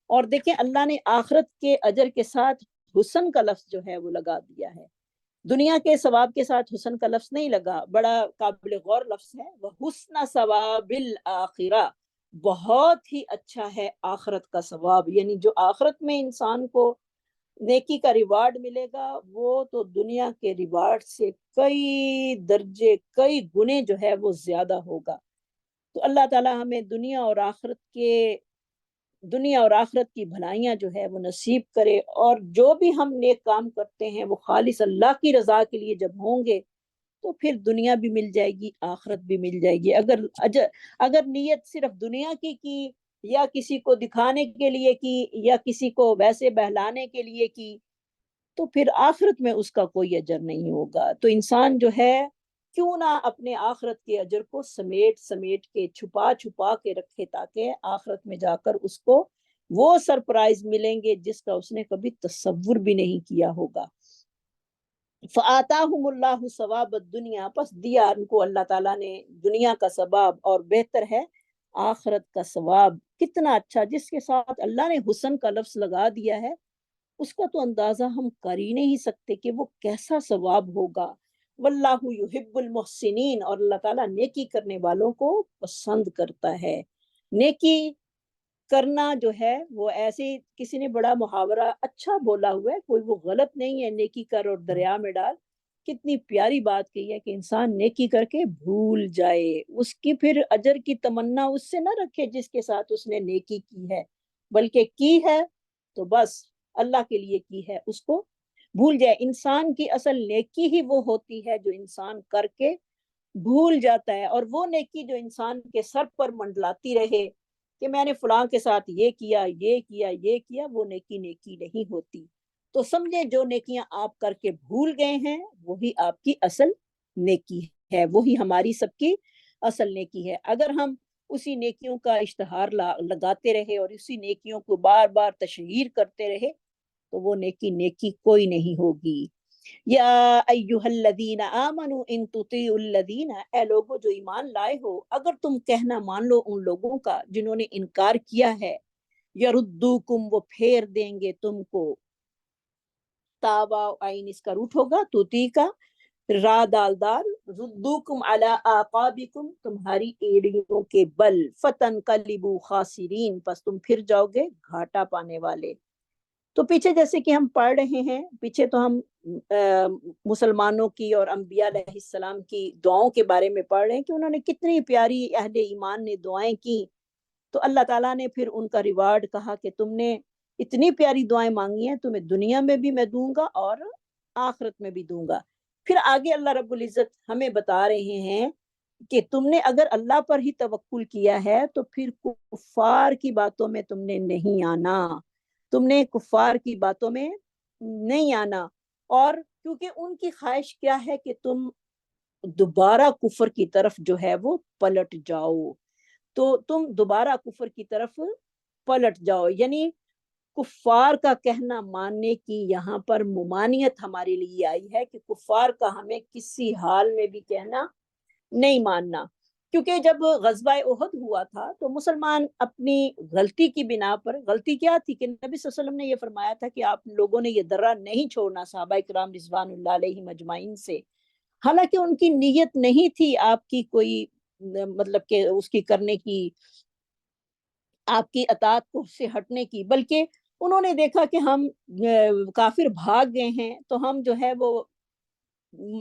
اور دیکھیں اللہ نے آخرت کے اجر کے ساتھ حسن کا لفظ جو ہے وہ لگا دیا ہے. دنیا کے ثواب کے ساتھ حسن کا لفظ نہیں لگا، بڑا قابل غور لفظ ہے، وہ حسن ثواب الآخرہ، بہت ہی اچھا ہے آخرت کا ثواب. یعنی جو آخرت میں انسان کو نیکی کا ریوارڈ ملے گا وہ تو دنیا کے ریوارڈ سے کئی درجے کئی گنے جو ہے وہ زیادہ ہوگا. تو اللہ تعالیٰ ہمیں دنیا اور آخرت کی بھلائیاں جو ہے وہ نصیب کرے. اور جو بھی ہم نیک کام کرتے ہیں وہ خالص اللہ کی رضا کے لیے جب ہوں گے تو پھر دنیا بھی مل جائے گی، آخرت بھی مل جائے گی۔ اگر نیت صرف دنیا کی یا کسی کو دکھانے کے لیے کی یا کسی کو ویسے بہلانے کے لیے کی، تو پھر آخرت میں اس کا کوئی اجر نہیں ہوگا۔ تو انسان جو ہے کیوں نہ اپنے آخرت کے اجر کو سمیٹ سمیٹ کے چھپا چھپا کے رکھے، تاکہ آخرت میں جا کر اس کو وہ سرپرائز ملیں گے جس کا اس نے کبھی تصور بھی نہیں کیا ہوگا۔ فآتاہم اللہ ثواب الدنیا، پس دیا ان کو اللہ تعالیٰ نے دنیا کا ثواب، اور بہتر ہے آخرت کا ثواب۔ کتنا اچھا، جس کے ساتھ اللہ نے حسن کا لفظ لگا دیا ہے اس کا تو اندازہ ہم کر ہی نہیں سکتے کہ وہ کیسا ثواب ہوگا۔ واللہ یحب المحسنین، اور اللہ تعالیٰ نیکی کرنے والوں کو پسند کرتا ہے۔ نیکی کرنا جو ہے وہ ایسے، کسی نے بڑا محاورہ اچھا بولا ہوا ہے، کوئی وہ غلط نہیں ہے، نیکی کر اور دریا میں ڈال۔ کتنی پیاری بات کہی ہے کہ انسان نیکی کر کے بھول جائے، اس کی پھر اجر کی تمنا اس سے نہ رکھے جس کے ساتھ اس نے نیکی کی ہے، بلکہ کی ہے تو بس اللہ کے لیے کی ہے، اس کو بھول جائے۔ انسان کی اصل نیکی ہی وہ ہوتی ہے جو انسان کر کے بھول جاتا ہے، اور وہ نیکی جو انسان کے سر پر منڈلاتی رہے کہ میں نے فلاں کے ساتھ یہ کیا یہ کیا یہ کیا، وہ نیکی نیکی نہیں ہوتی۔ تو سمجھیں جو نیکیاں آپ کر کے بھول گئے ہیں وہی آپ کی اصل نیکی ہے، وہی ہماری سب کی اصل نیکی ہے۔ اگر ہم اسی نیکیوں کا اشتہار لگاتے رہے اور اسی نیکیوں کو بار بار تشہیر کرتے رہے تو وہ نیکی نیکی کوئی نہیں ہوگی۔ یا ایہا الذین آمنوا ان تطیعوا الذین، اے لوگو جو ایمان لائے ہو، اگر تم کہنا مان لو ان لوگوں کا جنہوں نے انکار کیا ہے، یردوکم، وہ پھیر دیں گے تم کو، تاوا عین اس کا روٹ ہوگا توتی کا، را دال دال، ردوکم علی اعقابکم، تمہاری ایڑیوں کے بل، فتنقلبوا خاسرین، پس تم پھر جاؤ گے گھاٹا پانے والے۔ تو پیچھے جیسے کہ ہم پڑھ رہے ہیں، پیچھے تو ہم مسلمانوں کی اور انبیاء علیہ السلام کی دعاؤں کے بارے میں پڑھ رہے ہیں کہ انہوں نے کتنی پیاری اہل ایمان نے دعائیں کی، تو اللہ تعالیٰ نے پھر ان کا ریوارڈ کہا کہ تم نے اتنی پیاری دعائیں مانگی ہیں، تمہیں دنیا میں بھی میں دوں گا اور آخرت میں بھی دوں گا۔ پھر آگے اللہ رب العزت ہمیں بتا رہے ہیں کہ تم نے اگر اللہ پر ہی توکل کیا ہے تو پھر کفار کی باتوں میں تم نے نہیں آنا، تم نے کفار کی باتوں میں نہیں آنا، اور کیونکہ ان کی خواہش کیا ہے کہ تم دوبارہ کفر کی طرف جو ہے وہ پلٹ جاؤ، تو تم دوبارہ کفر کی طرف پلٹ جاؤ، یعنی کفار کا کہنا ماننے کی یہاں پر ممانعت ہمارے لیے آئی ہے کہ کفار کا ہمیں کسی حال میں بھی کہنا نہیں ماننا۔ کیونکہ جب غزوہ احد ہوا تھا تو مسلمان اپنی غلطی کی بنا پر، غلطی کیا تھی کہ نبی صلی اللہ علیہ وسلم نے یہ فرمایا تھا کہ آپ لوگوں نے یہ درہ نہیں چھوڑنا صحابہ کرام رضوان اللہ علیہم اجمعین سے، حالانکہ ان کی نیت نہیں تھی آپ کی کوئی مطلب کہ اس کی کرنے کی، آپ کی اطاعت کو سے ہٹنے کی، بلکہ انہوں نے دیکھا کہ ہم کافر بھاگ گئے ہیں تو ہم جو ہے وہ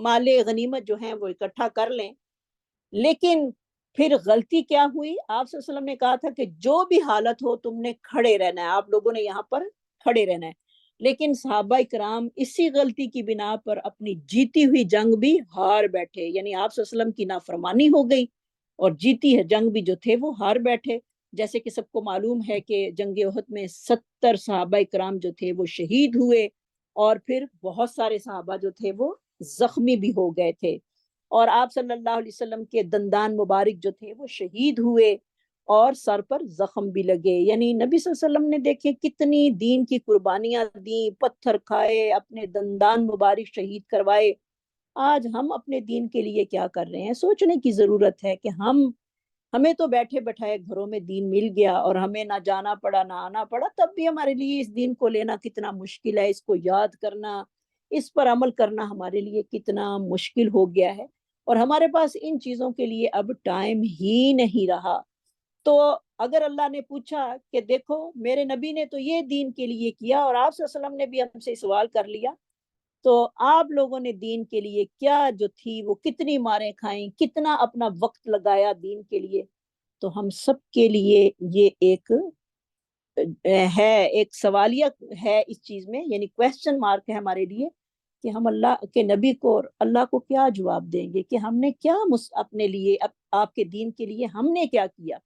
مال غنیمت جو ہے وہ اکٹھا کر لیں۔ لیکن پھر غلطی کیا ہوئی، آپ صلی اللہ علیہ وسلم نے کہا تھا کہ جو بھی حالت ہو تم نے کھڑے رہنا ہے، آپ لوگوں نے یہاں پر کھڑے رہنا ہے، لیکن صحابہ کرام اسی غلطی کی بنا پر اپنی جیتی ہوئی جنگ بھی ہار بیٹھے، یعنی آپ صلی اللہ علیہ وسلم کی نافرمانی ہو گئی اور جیتی ہے جنگ بھی جو تھے وہ ہار بیٹھے۔ جیسے کہ سب کو معلوم ہے کہ جنگ احد میں 70 صحابہ کرام جو تھے وہ شہید ہوئے، اور پھر بہت سارے صحابہ جو تھے وہ زخمی بھی ہو گئے تھے، اور آپ صلی اللہ علیہ وسلم کے دندان مبارک جو تھے وہ شہید ہوئے اور سر پر زخم بھی لگے۔ یعنی نبی صلی اللہ علیہ وسلم نے دیکھے کتنی دین کی قربانیاں دیں، پتھر کھائے، اپنے دندان مبارک شہید کروائے۔ آج ہم اپنے دین کے لیے کیا کر رہے ہیں، سوچنے کی ضرورت ہے کہ ہمیں تو بیٹھے بٹھائے گھروں میں دین مل گیا اور ہمیں نہ جانا پڑا نہ آنا پڑا، تب بھی ہمارے لیے اس دین کو لینا کتنا مشکل ہے، اس کو یاد کرنا، اس پر عمل کرنا ہمارے لیے کتنا مشکل ہو گیا ہے، اور ہمارے پاس ان چیزوں کے لیے اب ٹائم ہی نہیں رہا۔ تو اگر اللہ نے پوچھا کہ دیکھو میرے نبی نے تو یہ دین کے لیے کیا، اور آپ صلی اللہ علیہ وسلم نے بھی ہم سے سوال کر لیا، تو آپ لوگوں نے دین کے لیے کیا جو تھی وہ کتنی ماریں کھائیں، کتنا اپنا وقت لگایا دین کے لیے، تو ہم سب کے لیے یہ ایک ہے، ایک سوالیہ ہے اس چیز میں، یعنی کویسچن مارک ہے ہمارے لیے کہ ہم اللہ کے نبی کو اور اللہ کو کیا جواب دیں گے کہ ہم نے کیا اپنے لیے آپ کے دین کے لیے ہم نے کیا کیا.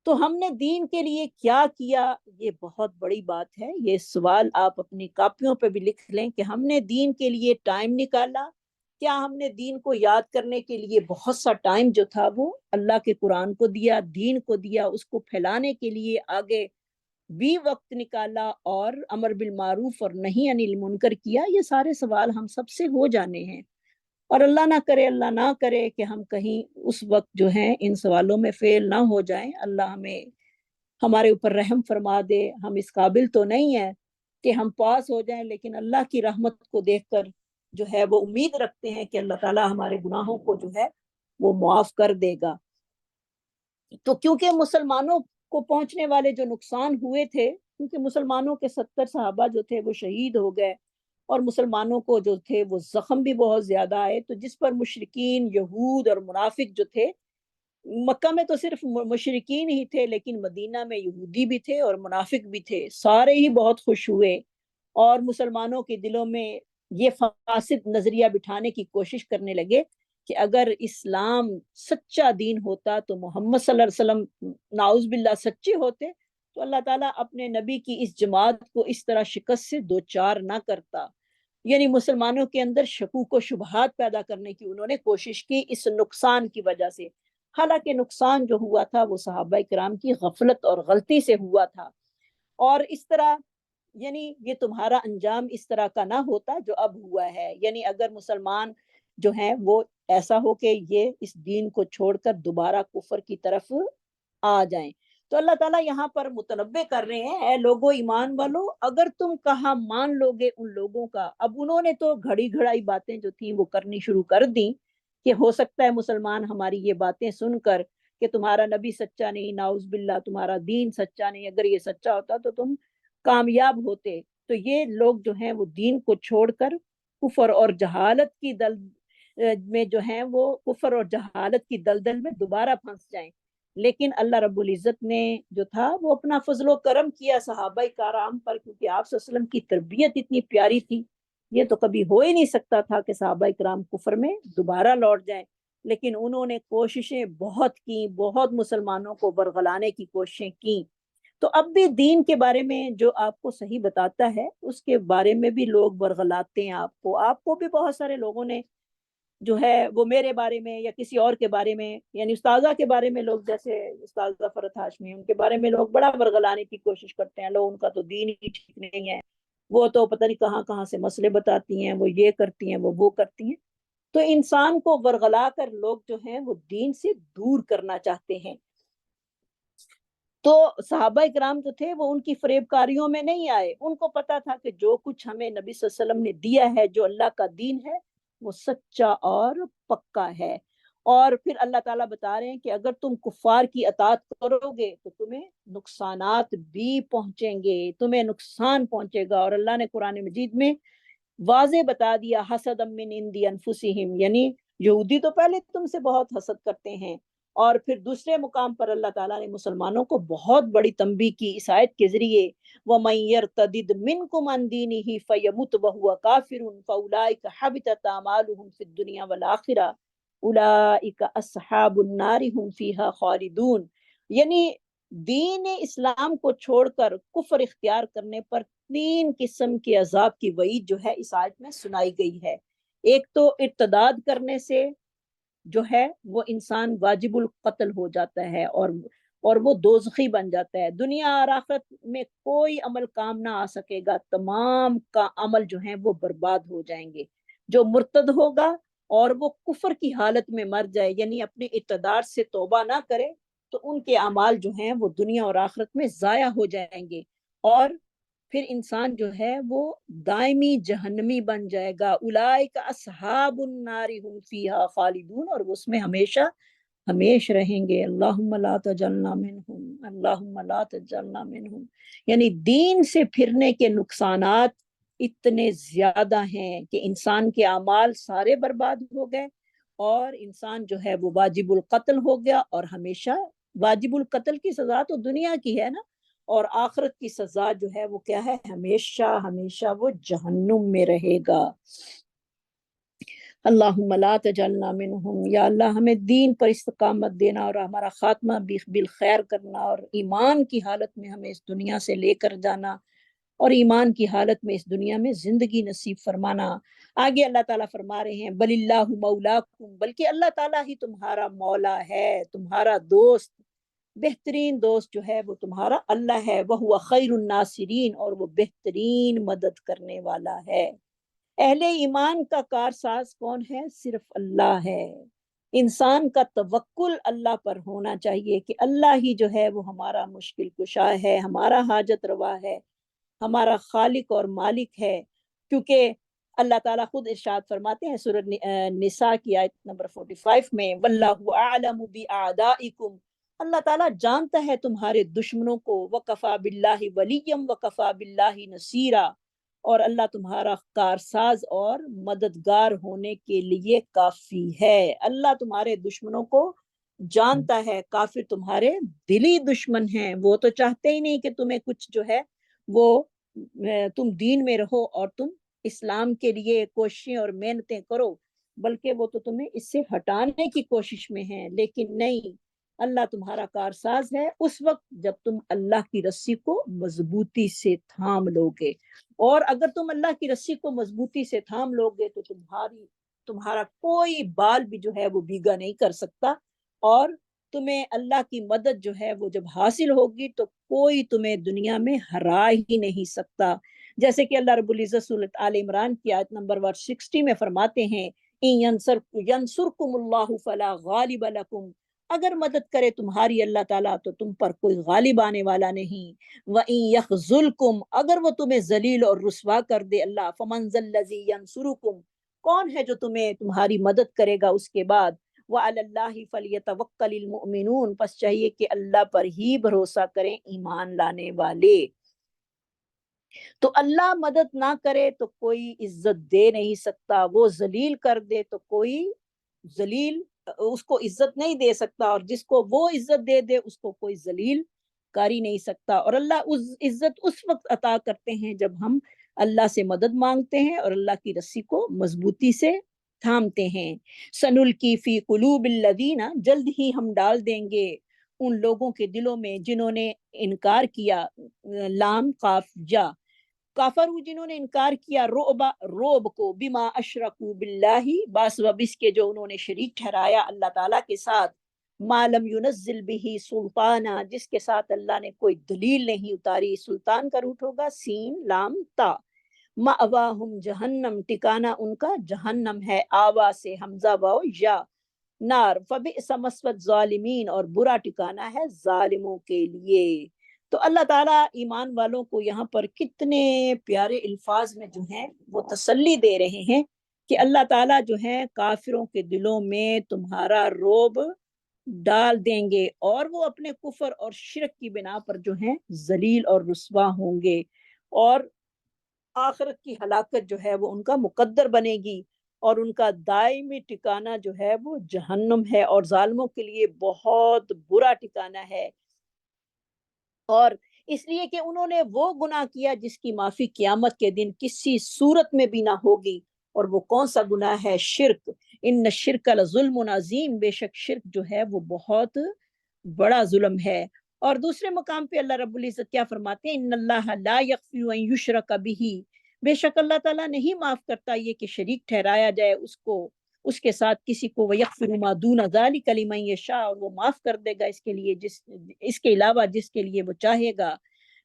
تو ہم نے دین کے لیے کیا کیا، یہ بہت بڑی بات ہے. یہ سوال آپ اپنی کاپیوں پہ بھی لکھ لیں کہ ہم نے دین کے لیے ٹائم نکالا. کیا ہم نے دین کو یاد کرنے کے لیے بہت سا ٹائم جو تھا وہ اللہ کے قرآن کو دیا، دین کو دیا، اس کو پھیلانے کے لیے آگے بھی وقت نکالا، اور امر بالمعروف اور نہی عن المنکر کیا؟ یہ سارے سوال ہم سب سے ہو جانے ہیں. اور اللہ نہ کرے کہ ہم کہیں اس وقت جو ہیں ان سوالوں میں فیل نہ ہو جائیں. اللہ ہمارے اوپر رحم فرما دے. ہم اس قابل تو نہیں ہیں کہ ہم پاس ہو جائیں، لیکن اللہ کی رحمت کو دیکھ کر جو ہے وہ امید رکھتے ہیں کہ اللہ تعالیٰ ہمارے گناہوں کو جو ہے وہ معاف کر دے گا. تو کیونکہ مسلمانوں کو پہنچنے والے جو نقصان ہوئے تھے، کیونکہ مسلمانوں کے 70 صحابہ جو تھے وہ شہید ہو گئے، اور مسلمانوں کو جو تھے وہ زخم بھی بہت زیادہ آئے، تو جس پر مشرکین، یہود اور منافق جو تھے، مکہ میں تو صرف مشرکین ہی تھے، لیکن مدینہ میں یہودی بھی تھے اور منافق بھی تھے، سارے ہی بہت خوش ہوئے اور مسلمانوں کے دلوں میں یہ فاسد نظریہ بٹھانے کی کوشش کرنے لگے کہ اگر اسلام سچا دین ہوتا تو محمد صلی اللہ علیہ وسلم نعوذ باللہ سچے ہوتے تو اللہ تعالیٰ اپنے نبی کی اس جماعت کو اس طرح شکست سے دوچار نہ کرتا. یعنی مسلمانوں کے اندر شکوک و شبہات پیدا کرنے کی انہوں نے کوشش کی اس نقصان کی وجہ سے. حالانکہ نقصان جو ہوا تھا وہ صحابہ کرام کی غفلت اور غلطی سے ہوا تھا. اور اس طرح یعنی یہ تمہارا انجام اس طرح کا نہ ہوتا جو اب ہوا ہے. یعنی اگر مسلمان جو ہیں وہ ایسا ہو کہ یہ اس دین کو چھوڑ کر دوبارہ کفر کی طرف آ جائیں. تو اللہ تعالیٰ یہاں پر متنبع کر رہے ہیں، اے لوگو ایمان والو، اگر تم کہا مان لو گے ان لوگوں کا. اب انہوں نے تو گھڑی گھڑائی باتیں جو تھیں وہ کرنی شروع کر دیں کہ ہو سکتا ہے مسلمان ہماری یہ باتیں سن کر کہ تمہارا نبی سچا نہیں، نعوذ باللہ تمہارا دین سچا نہیں، اگر یہ سچا ہوتا تو تم کامیاب ہوتے. تو یہ لوگ جو ہیں وہ دین کو چھوڑ کر کفر اور جہالت کی میں جو ہیں وہ کفر اور جہالت کی دلدل میں دوبارہ پھنس جائیں. لیکن اللہ رب العزت نے جو تھا وہ اپنا فضل و کرم کیا صحابہ کرام پر، کیونکہ آپ صلی اللہ علیہ وسلم کی تربیت اتنی پیاری تھی. یہ تو کبھی ہو ہی نہیں سکتا تھا کہ صحابہ کرام کفر میں دوبارہ لوٹ جائیں، لیکن انہوں نے کوششیں بہت کی، بہت مسلمانوں کو برگلانے کی کوششیں کی. تو اب بھی دین کے بارے میں جو آپ کو صحیح بتاتا ہے اس کے بارے میں بھی لوگ برگلاتے ہیں. آپ کو بھی بہت سارے لوگوں نے جو ہے وہ میرے بارے میں یا کسی اور کے بارے میں، یعنی استاذہ کے بارے میں لوگ، جیسے استاذہ فرحت ہاشمی، ان کے بارے میں لوگ بڑا برگلانے کی کوشش کرتے ہیں. لوگ ان کا تو دین ہی ٹھیک نہیں ہے، وہ تو پتہ نہیں کہاں کہاں سے مسئلے بتاتی ہیں، وہ یہ کرتی ہیں، وہ کرتی ہیں. تو انسان کو برگلا کر لوگ جو ہیں وہ دین سے دور کرنا چاہتے ہیں. تو صحابہ اکرام جو تھے وہ ان کی فریب کاریوں میں نہیں آئے. ان کو پتا تھا کہ جو کچھ ہمیں نبی صلی اللہ علیہ وسلم نے دیا ہے، جو اللہ کا دین ہے، وہ سچا اور پکا ہے. اور پھر اللہ تعالیٰ بتا رہے ہیں کہ اگر تم کفار کی اطاعت کرو گے تو تمہیں نقصانات بھی پہنچیں گے، تمہیں نقصان پہنچے گا. اور اللہ نے قرآن مجید میں واضح بتا دیا، حسد من عندی انفسہم، یعنی یہودی تو پہلے تم سے بہت حسد کرتے ہیں. اور پھر دوسرے مقام پر اللہ تعالیٰ نے مسلمانوں کو بہت بڑی تنبیہ کی اس آیت کے ذریعے، وَمَن يَرْتَدِدْ مِنْكُمْ عَنْ دِينِهِ فَيَمُتْ وَهُوَ كَافِرٌ فَأُولَٰئِكَ حَبِطَتْ أَعْمَالُهُمْ فِي الدُّنْيَا وَالْآخِرَةِ أُولَٰئِكَ أَصْحَابُ النَّارِ هُمْ فِيهَا خَالِدُونَ. یعنی دین اسلام کو چھوڑ کر کفر اختیار کرنے پر 3 قسم کے عذاب کی وعید جو ہے اس آیت میں سنائی گئی ہے. ایک تو ارتداد کرنے سے جو ہے وہ انسان واجب القتل ہو جاتا ہے اور وہ دوزخی بن جاتا ہے. دنیا اور آخرت میں کوئی عمل کام نہ آ سکے گا، تمام کا عمل جو ہیں وہ برباد ہو جائیں گے. جو مرتد ہوگا اور وہ کفر کی حالت میں مر جائے، یعنی اپنے ارتداد سے توبہ نہ کرے، تو ان کے اعمال جو ہیں وہ دنیا اور آخرت میں ضائع ہو جائیں گے، اور پھر انسان جو ہے وہ دائمی جہنمی بن جائے گا. اولئک اصحاب النار هم فیہا خالدون، اور وہ اس میں ہمیشہ ہمیشہ رہیں گے. اللہم لا تجعلنا منہم، اللہم لا تجعلنا منہم. یعنی دین سے پھرنے کے نقصانات اتنے زیادہ ہیں کہ انسان کے اعمال سارے برباد ہو گئے، اور انسان جو ہے وہ واجب القتل ہو گیا. اور ہمیشہ واجب القتل کی سزا تو دنیا کی ہے نا، اور آخرت کی سزا جو ہے وہ کیا ہے؟ ہمیشہ ہمیشہ وہ جہنم میں رہے گا۔ اللہم لا تجعلنا منہم، یا اللہ ہمیں دین پر استقامت دینا اور ہمارا خاتمہ بھی بالخیر کرنا، اور ایمان کی حالت میں ہمیں اس دنیا سے لے کر جانا، اور ایمان کی حالت میں اس دنیا میں زندگی نصیب فرمانا۔ آگے اللہ تعالیٰ فرما رہے ہیں بل اللہ مولاکم، بلکہ اللہ تعالیٰ ہی تمہارا مولا ہے، تمہارا دوست، بہترین دوست جو ہے وہ تمہارا اللہ ہے، وہو خیر الناصرین، اور وہ بہترین مدد کرنے والا ہے۔ اہل ایمان کا کارساز کون ہے؟ صرف اللہ ہے۔ انسان کا توکل اللہ پر ہونا چاہیے کہ اللہ ہی جو ہے وہ ہمارا مشکل کشا ہے، ہمارا حاجت روا ہے، ہمارا خالق اور مالک ہے، کیونکہ اللہ تعالیٰ خود ارشاد فرماتے ہیں سورۃ نساء کی آیت نمبر 45 میں واللہ اعلم باعدائکم، اللہ تعالیٰ جانتا ہے تمہارے دشمنوں کو، وکفی باللہ ولیم وکفی باللہ نصیرا، اور اللہ تمہارا کارساز اور مددگار ہونے کے لیے کافی ہے۔ اللہ تمہارے دشمنوں کو جانتا ہے، کافر تمہارے دلی دشمن ہیں، وہ تو چاہتے ہی نہیں کہ تمہیں کچھ جو ہے وہ تم دین میں رہو اور تم اسلام کے لیے کوششیں اور محنتیں کرو، بلکہ وہ تو تمہیں اس سے ہٹانے کی کوشش میں ہیں۔ لیکن نہیں، اللہ تمہارا کارساز ہے اس وقت جب تم اللہ کی رسی کو مضبوطی سے تھام لو گے، اور اگر تم اللہ کی رسی کو مضبوطی سے تھام لو گے تو تمہارا کوئی بال بھی جو ہے وہ بھیگا نہیں کر سکتا، اور تمہیں اللہ کی مدد جو ہے وہ جب حاصل ہوگی تو کوئی تمہیں دنیا میں ہرا ہی نہیں سکتا۔ جیسے کہ اللہ رب العزت سورۃ آل عمران کی آیت نمبر 60 میں فرماتے ہیں ینصرکم اللہ فلا غالب لکم، اگر مدد کرے تمہاری اللہ تعالیٰ تو تم پر کوئی غالب آنے والا نہیں، وَإِن يَخْذُلْكُمْ، اگر وہ تمہیں ذلیل اور رسوا کر دے اللہ، فَمَنْ ذَا الَّذِي يَنْصُرُكُمْ، کون ہے جو تمہاری مدد کرے گا اس کے بعد، وَعَلَى اللَّهِ فَلْيَتَوَكَّلِ الْمُؤْمِنُونَ، پس چاہیے کہ اللہ پر ہی بھروسہ کریں ایمان لانے والے۔ تو اللہ مدد نہ کرے تو کوئی عزت دے نہیں سکتا، وہ ذلیل کر دے تو کوئی ذلیل اس کو عزت نہیں دے سکتا، اور جس کو وہ عزت دے دے اس کو کوئی ذلیل کر ہی نہیں سکتا۔ اور اللہ اس عزت اس وقت عطا کرتے ہیں جب ہم اللہ سے مدد مانگتے ہیں اور اللہ کی رسی کو مضبوطی سے تھامتے ہیں۔ سنلقی فی قلوب الذین، جلد ہی ہم ڈال دیں گے ان لوگوں کے دلوں میں جنہوں نے انکار کیا، لام قاف جا، کافرو جنہوں نے انکار کیا، روب کو، بما اشرکو باللہ، باس وبس کے جو انہوں نے شریک ٹھہرایا اللہ تعالیٰ کے ساتھ، ما لم ينزل به سلطانا، جس کے ساتھ اللہ نے کوئی دلیل نہیں اتاری، سلطان کا روٹ ہوگا سین لام تا، مأواہم جہنم، ٹکانا ان کا جہنم ہے، آوا سے حمزہ واو یا، نار، فبئس مثوى الظالمین، اور برا ٹکانا ہے ظالموں کے لیے۔ تو اللہ تعالیٰ ایمان والوں کو یہاں پر کتنے پیارے الفاظ میں جو ہیں وہ تسلی دے رہے ہیں کہ اللہ تعالیٰ جو ہے کافروں کے دلوں میں تمہارا رعب ڈال دیں گے، اور وہ اپنے کفر اور شرک کی بنا پر جو ہیں ذلیل اور رسوا ہوں گے، اور آخرت کی ہلاکت جو ہے وہ ان کا مقدر بنے گی، اور ان کا دائمی ٹھکانہ جو ہے وہ جہنم ہے، اور ظالموں کے لیے بہت برا ٹھکانہ ہے۔ اور اس لیے کہ انہوں نے وہ گناہ کیا جس کی معافی قیامت کے دن کسی صورت میں بھی نہ ہوگی، اور وہ کون سا گناہ ہے؟ شرک، ان الشرک لظلم عظیم، بے شک شرک جو ہے وہ بہت بڑا ظلم ہے۔ اور دوسرے مقام پہ اللہ رب العزت کیا فرماتے ہیں؟ ان اللہ لا یغفر ان یشرک بہ، بے شک اللہ تعالیٰ نہیں معاف کرتا یہ کہ شریک ٹھہرایا جائے اس کو، اس کے ساتھ کسی کو، وَيَغْفِرُ مَا دُونَ ذَلِكَ لِمَن يَشَاءُ، اور وہ معاف کر دے گا اس کے لیے اس کے علاوہ جس کے لیے وہ چاہے گا۔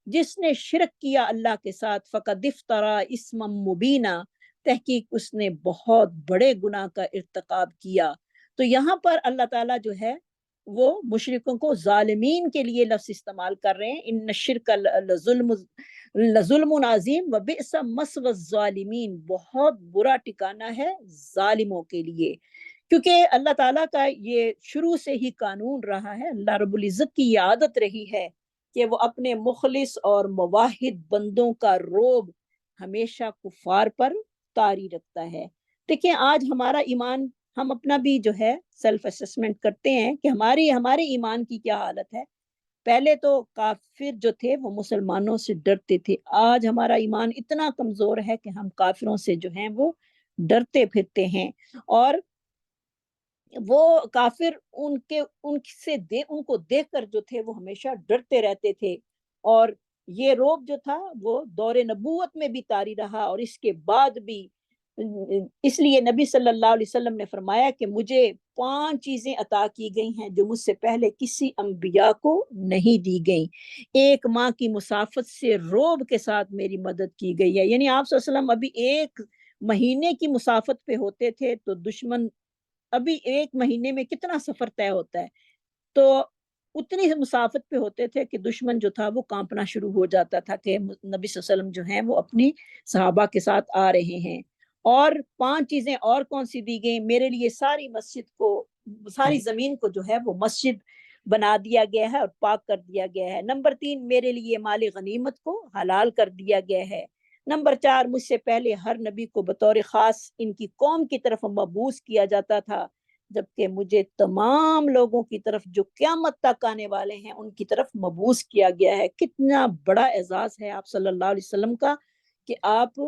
جس نے شرک کیا اللہ کے ساتھ، فَقَدِ افْتَرَىٰ اسْمًا مُبِينًا، تحقیق اس نے بہت بڑے گناہ کا ارتکاب کیا۔ تو یہاں پر اللہ تعالیٰ جو ہے وہ مشرکوں کو ظالمین کے لیے لفظ استعمال کر رہے ہیں، ان الشرک لظلم عظیم وبئس مثوى الظالمین، بہت برا ٹھکانہ ہے ظالموں کے لیے، کیونکہ اللہ تعالیٰ کا یہ شروع سے ہی قانون رہا ہے، اللہ رب العزت کی یہ عادت رہی ہے کہ وہ اپنے مخلص اور موحد بندوں کا رعب ہمیشہ کفار پر طاری رکھتا ہے۔ دیکھیں آج ہمارا ایمان، ہم اپنا بھی جو ہے سیلف اسسمنٹ کرتے ہیں کہ ہمارے ایمان کی کیا حالت ہے۔ پہلے تو کافر جو تھے وہ مسلمانوں سے ڈرتے تھے، آج ہمارا ایمان اتنا کمزور ہے کہ ہم کافروں سے جو ہیں وہ ڈرتے پھرتے ہیں، اور وہ کافر ان کو دیکھ کر جو تھے وہ ہمیشہ ڈرتے رہتے تھے، اور یہ روب جو تھا وہ دور نبوت میں بھی طاری رہا، اور اس کے بعد بھی اس لیے نبی صلی اللہ علیہ وسلم نے فرمایا کہ مجھے 5 چیزیں عطا کی گئی ہیں جو مجھ سے پہلے کسی انبیاء کو نہیں دی گئیں۔ ایک ماہ کی مسافت سے روب کے ساتھ میری مدد کی گئی ہے، یعنی آپ صلی اللہ علیہ وسلم ابھی 1 مہینے کی مسافت پہ ہوتے تھے تو دشمن ابھی 1 مہینے میں کتنا سفر طے ہوتا ہے، تو اتنی مسافت پہ ہوتے تھے کہ دشمن جو تھا وہ کانپنا شروع ہو جاتا تھا کہ نبی صلی اللہ علیہ وسلم جو ہیں وہ اپنی صحابہ کے ساتھ آ رہے ہیں۔ اور 5 چیزیں اور کون سی دی گئی؟ میرے لیے ساری مسجد کو، ساری زمین کو جو ہے وہ مسجد بنا دیا گیا ہے اور پاک کر دیا گیا ہے۔ نمبر 3، میرے لیے مال غنیمت کو حلال کر دیا گیا ہے۔ نمبر 4، مجھ سے پہلے ہر نبی کو بطور خاص ان کی قوم کی طرف مبعوث کیا جاتا تھا، جبکہ مجھے تمام لوگوں کی طرف جو قیامت تک آنے والے ہیں ان کی طرف مبعوث کیا گیا ہے۔ کتنا بڑا اعزاز ہے آپ صلی اللہ علیہ وسلم کا کہ آپ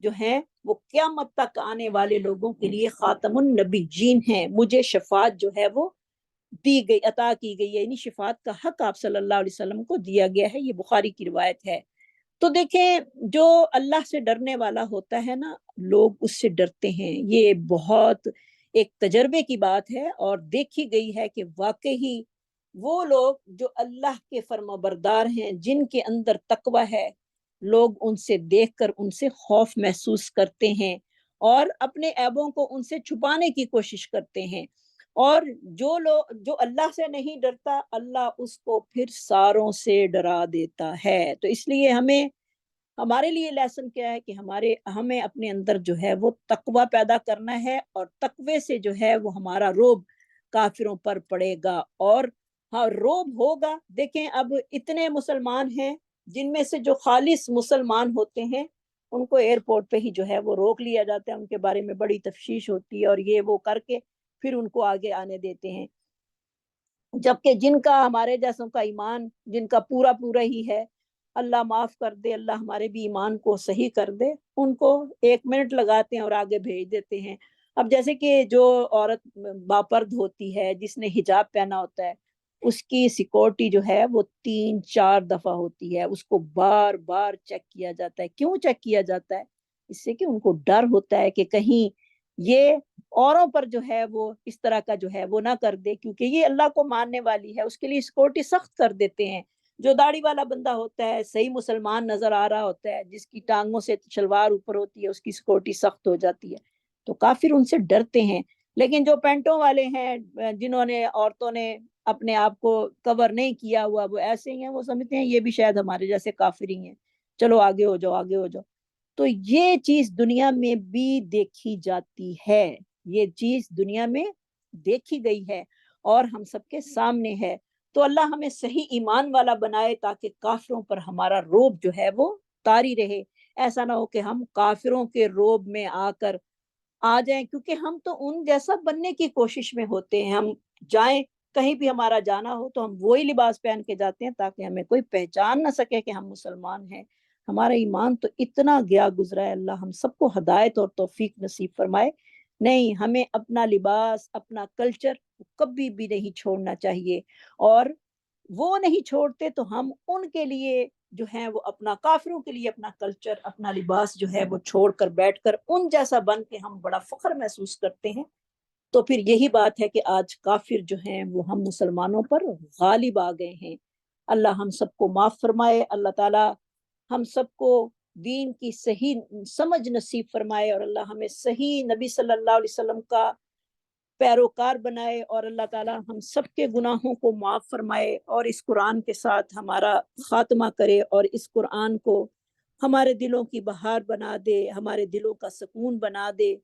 جو ہیں وہ قیامت تک آنے والے لوگوں کے لیے خاتم النبیین ہیں۔ مجھے شفاعت جو ہے وہ دی گئی، عطا کی گئی ہے، یعنی شفاعت کا حق آپ صلی اللہ علیہ وسلم کو دیا گیا ہے، یہ بخاری کی روایت ہے۔ تو دیکھیں جو اللہ سے ڈرنے والا ہوتا ہے نا، لوگ اس سے ڈرتے ہیں، یہ بہت ایک تجربے کی بات ہے، اور دیکھی گئی ہے کہ واقعی وہ لوگ جو اللہ کے فرمانبردار ہیں، جن کے اندر تقوی ہے، لوگ ان سے دیکھ کر ان سے خوف محسوس کرتے ہیں اور اپنے عیبوں کو ان سے چھپانے کی کوشش کرتے ہیں، اور جو اللہ سے نہیں ڈرتا، اللہ اس کو پھر ساروں سے ڈرا دیتا ہے۔ تو اس لیے ہمارے لیے لیسن کیا ہے کہ ہمیں اپنے اندر جو ہے وہ تقوی پیدا کرنا ہے، اور تقوی سے جو ہے وہ ہمارا روب کافروں پر پڑے گا، اور ہاں روب ہوگا۔ دیکھیں اب اتنے مسلمان ہیں جن میں سے جو خالص مسلمان ہوتے ہیں ان کو ایئرپورٹ پہ ہی جو ہے وہ روک لیا جاتا ہے، ان کے بارے میں بڑی تفتیش ہوتی ہے اور یہ وہ کر کے پھر ان کو آگے آنے دیتے ہیں، جبکہ جن کا ہمارے جیسوں کا ایمان جن کا پورا پورا ہی ہے، اللہ معاف کر دے، اللہ ہمارے بھی ایمان کو صحیح کر دے، ان کو 1 منٹ لگاتے ہیں اور آگے بھیج دیتے ہیں۔ اب جیسے کہ جو عورت باپرد ہوتی ہے جس نے حجاب پہنا ہوتا ہے، اس کی سیکورٹی جو ہے وہ 3-4 دفعہ ہوتی ہے، اس کو بار بار چیک کیا جاتا ہے۔ کیوں چیک کیا جاتا ہے؟ اس سے کہ ان کو ڈر ہوتا ہے کہ کہیں یہ اوروں پر جو ہے وہ اس طرح کا جو ہے وہ نہ کر دے، کیونکہ یہ اللہ کو ماننے والی ہے، اس کے لیے سیکورٹی سخت کر دیتے ہیں۔ جو داڑھی والا بندہ ہوتا ہے، صحیح مسلمان نظر آ رہا ہوتا ہے، جس کی ٹانگوں سے شلوار اوپر ہوتی ہے، اس کی سیکورٹی سخت ہو جاتی ہے، تو کافر ان سے ڈرتے ہیں۔ لیکن جو پینٹوں والے ہیں، جنہوں نے عورتوں نے اپنے آپ کو کور نہیں کیا ہوا، وہ ایسے ہی ہیں، وہ سمجھتے ہیں یہ بھی شاید ہمارے جیسے کافر ہی ہیں، چلو آگے ہو جاؤ آگے ہو جاؤ۔ تو یہ چیز دنیا میں بھی دیکھی جاتی ہے، یہ چیز دنیا میں دیکھی گئی ہے اور ہم سب کے سامنے ہے۔ تو اللہ ہمیں صحیح ایمان والا بنائے تاکہ کافروں پر ہمارا روب جو ہے وہ طاری رہے، ایسا نہ ہو کہ ہم کافروں کے روب میں آ کر آ جائیں، کیونکہ ہم تو ان جیسا بننے کی کوشش میں ہوتے ہیں۔ ہم جائیں کہیں بھی ہمارا جانا ہو تو ہم وہی لباس پہن کے جاتے ہیں تاکہ ہمیں کوئی پہچان نہ سکے کہ ہم مسلمان ہیں۔ ہمارا ایمان تو اتنا گیا گزرا ہے، اللہ ہم سب کو ہدایت اور توفیق نصیب فرمائے۔ نہیں، ہمیں اپنا لباس، اپنا کلچر کبھی بھی نہیں چھوڑنا چاہیے، اور وہ نہیں چھوڑتے تو ہم ان کے لیے جو ہیں وہ اپنا، کافروں کے لیے اپنا کلچر، اپنا لباس جو ہے وہ چھوڑ کر بیٹھ کر ان جیسا بن کے ہم بڑا فخر محسوس کرتے ہیں۔ تو پھر یہی بات ہے کہ آج کافر جو ہیں وہ ہم مسلمانوں پر غالب آ گئے ہیں۔ اللہ ہم سب کو معاف فرمائے، اللہ تعالی ہم سب کو دین کی صحیح سمجھ نصیب فرمائے، اور اللہ ہمیں صحیح نبی صلی اللہ علیہ وسلم کا پیروکار بنائے، اور اللہ تعالی ہم سب کے گناہوں کو معاف فرمائے، اور اس قرآن کے ساتھ ہمارا خاتمہ کرے، اور اس قرآن کو ہمارے دلوں کی بہار بنا دے، ہمارے دلوں کا سکون بنا دے۔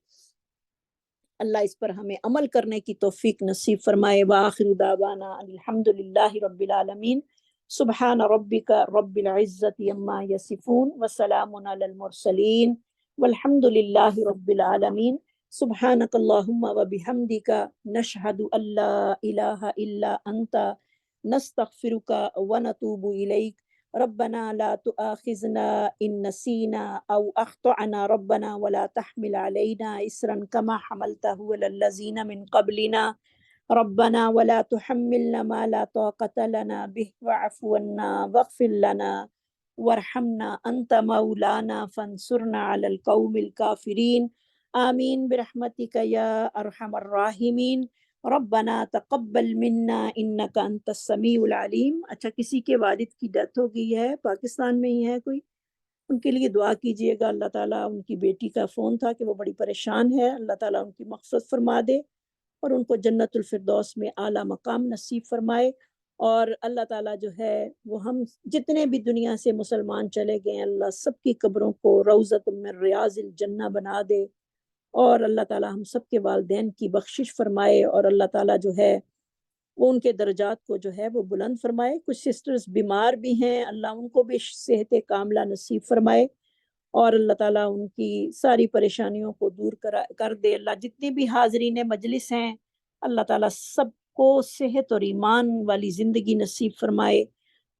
اللہ اس پر ہمیں عمل کرنے کی توفیق نصیب فرمائے۔ وآخر دعوانا الحمد للہ رب العالمین۔ سبحان ربک رب العزت عما یصفون وسلام علی المرسلین والحمد للہ رب العالمین۔ سبحانک اللہم وبحمدک نشہد ان لا الہ الا انت نستغفرک ونتوب الیک ربنا لا تؤاخذنا ان نسینا او اخطأنا ربنا ولا تحمل علینا اسرا كما حملته على الذین من قبلنا ربنا ولا تحملنا ما لا طاقة لنا به واعف عنا واغفر لنا وارحمنا انت مولانا فانصرنا على القوم الكافرین آمین برحمتک یا ارحم الراحمین ربنا تقبل منا انک انت السمیع العلیم۔ اچھا، کسی کے والد کی ڈیتھ ہو گئی ہے، پاکستان میں ہی ہے کوئی، ان کے لیے دعا کیجئے گا۔ اللہ تعالیٰ، ان کی بیٹی کا فون تھا کہ وہ بڑی پریشان ہے، اللہ تعالیٰ ان کی مغفرت فرما دے اور ان کو جنت الفردوس میں اعلیٰ مقام نصیب فرمائے، اور اللہ تعالیٰ جو ہے وہ ہم جتنے بھی دنیا سے مسلمان چلے گئے ہیں، اللہ سب کی قبروں کو روضۃ من ریاض الجنہ بنا دے، اور اللہ تعالیٰ ہم سب کے والدین کی بخشش فرمائے، اور اللہ تعالیٰ جو ہے وہ ان کے درجات کو جو ہے وہ بلند فرمائے۔ کچھ سسٹرز بیمار بھی ہیں، اللہ ان کو بھی صحت کاملہ نصیب فرمائے، اور اللہ تعالیٰ ان کی ساری پریشانیوں کو دور کر دے۔ اللہ جتنی بھی حاضرین مجلس ہیں، اللہ تعالیٰ سب کو صحت اور ایمان والی زندگی نصیب فرمائے۔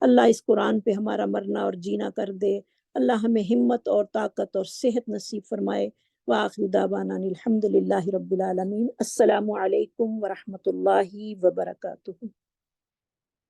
اللہ اس قرآن پہ ہمارا مرنا اور جینا کر دے۔ اللہ ہمیں ہمت اور طاقت اور صحت نصیب فرمائے۔ وآخر دعوانا الحمد للہ رب العالمین۔ السلام علیکم ورحمۃ اللہ وبرکاتہ۔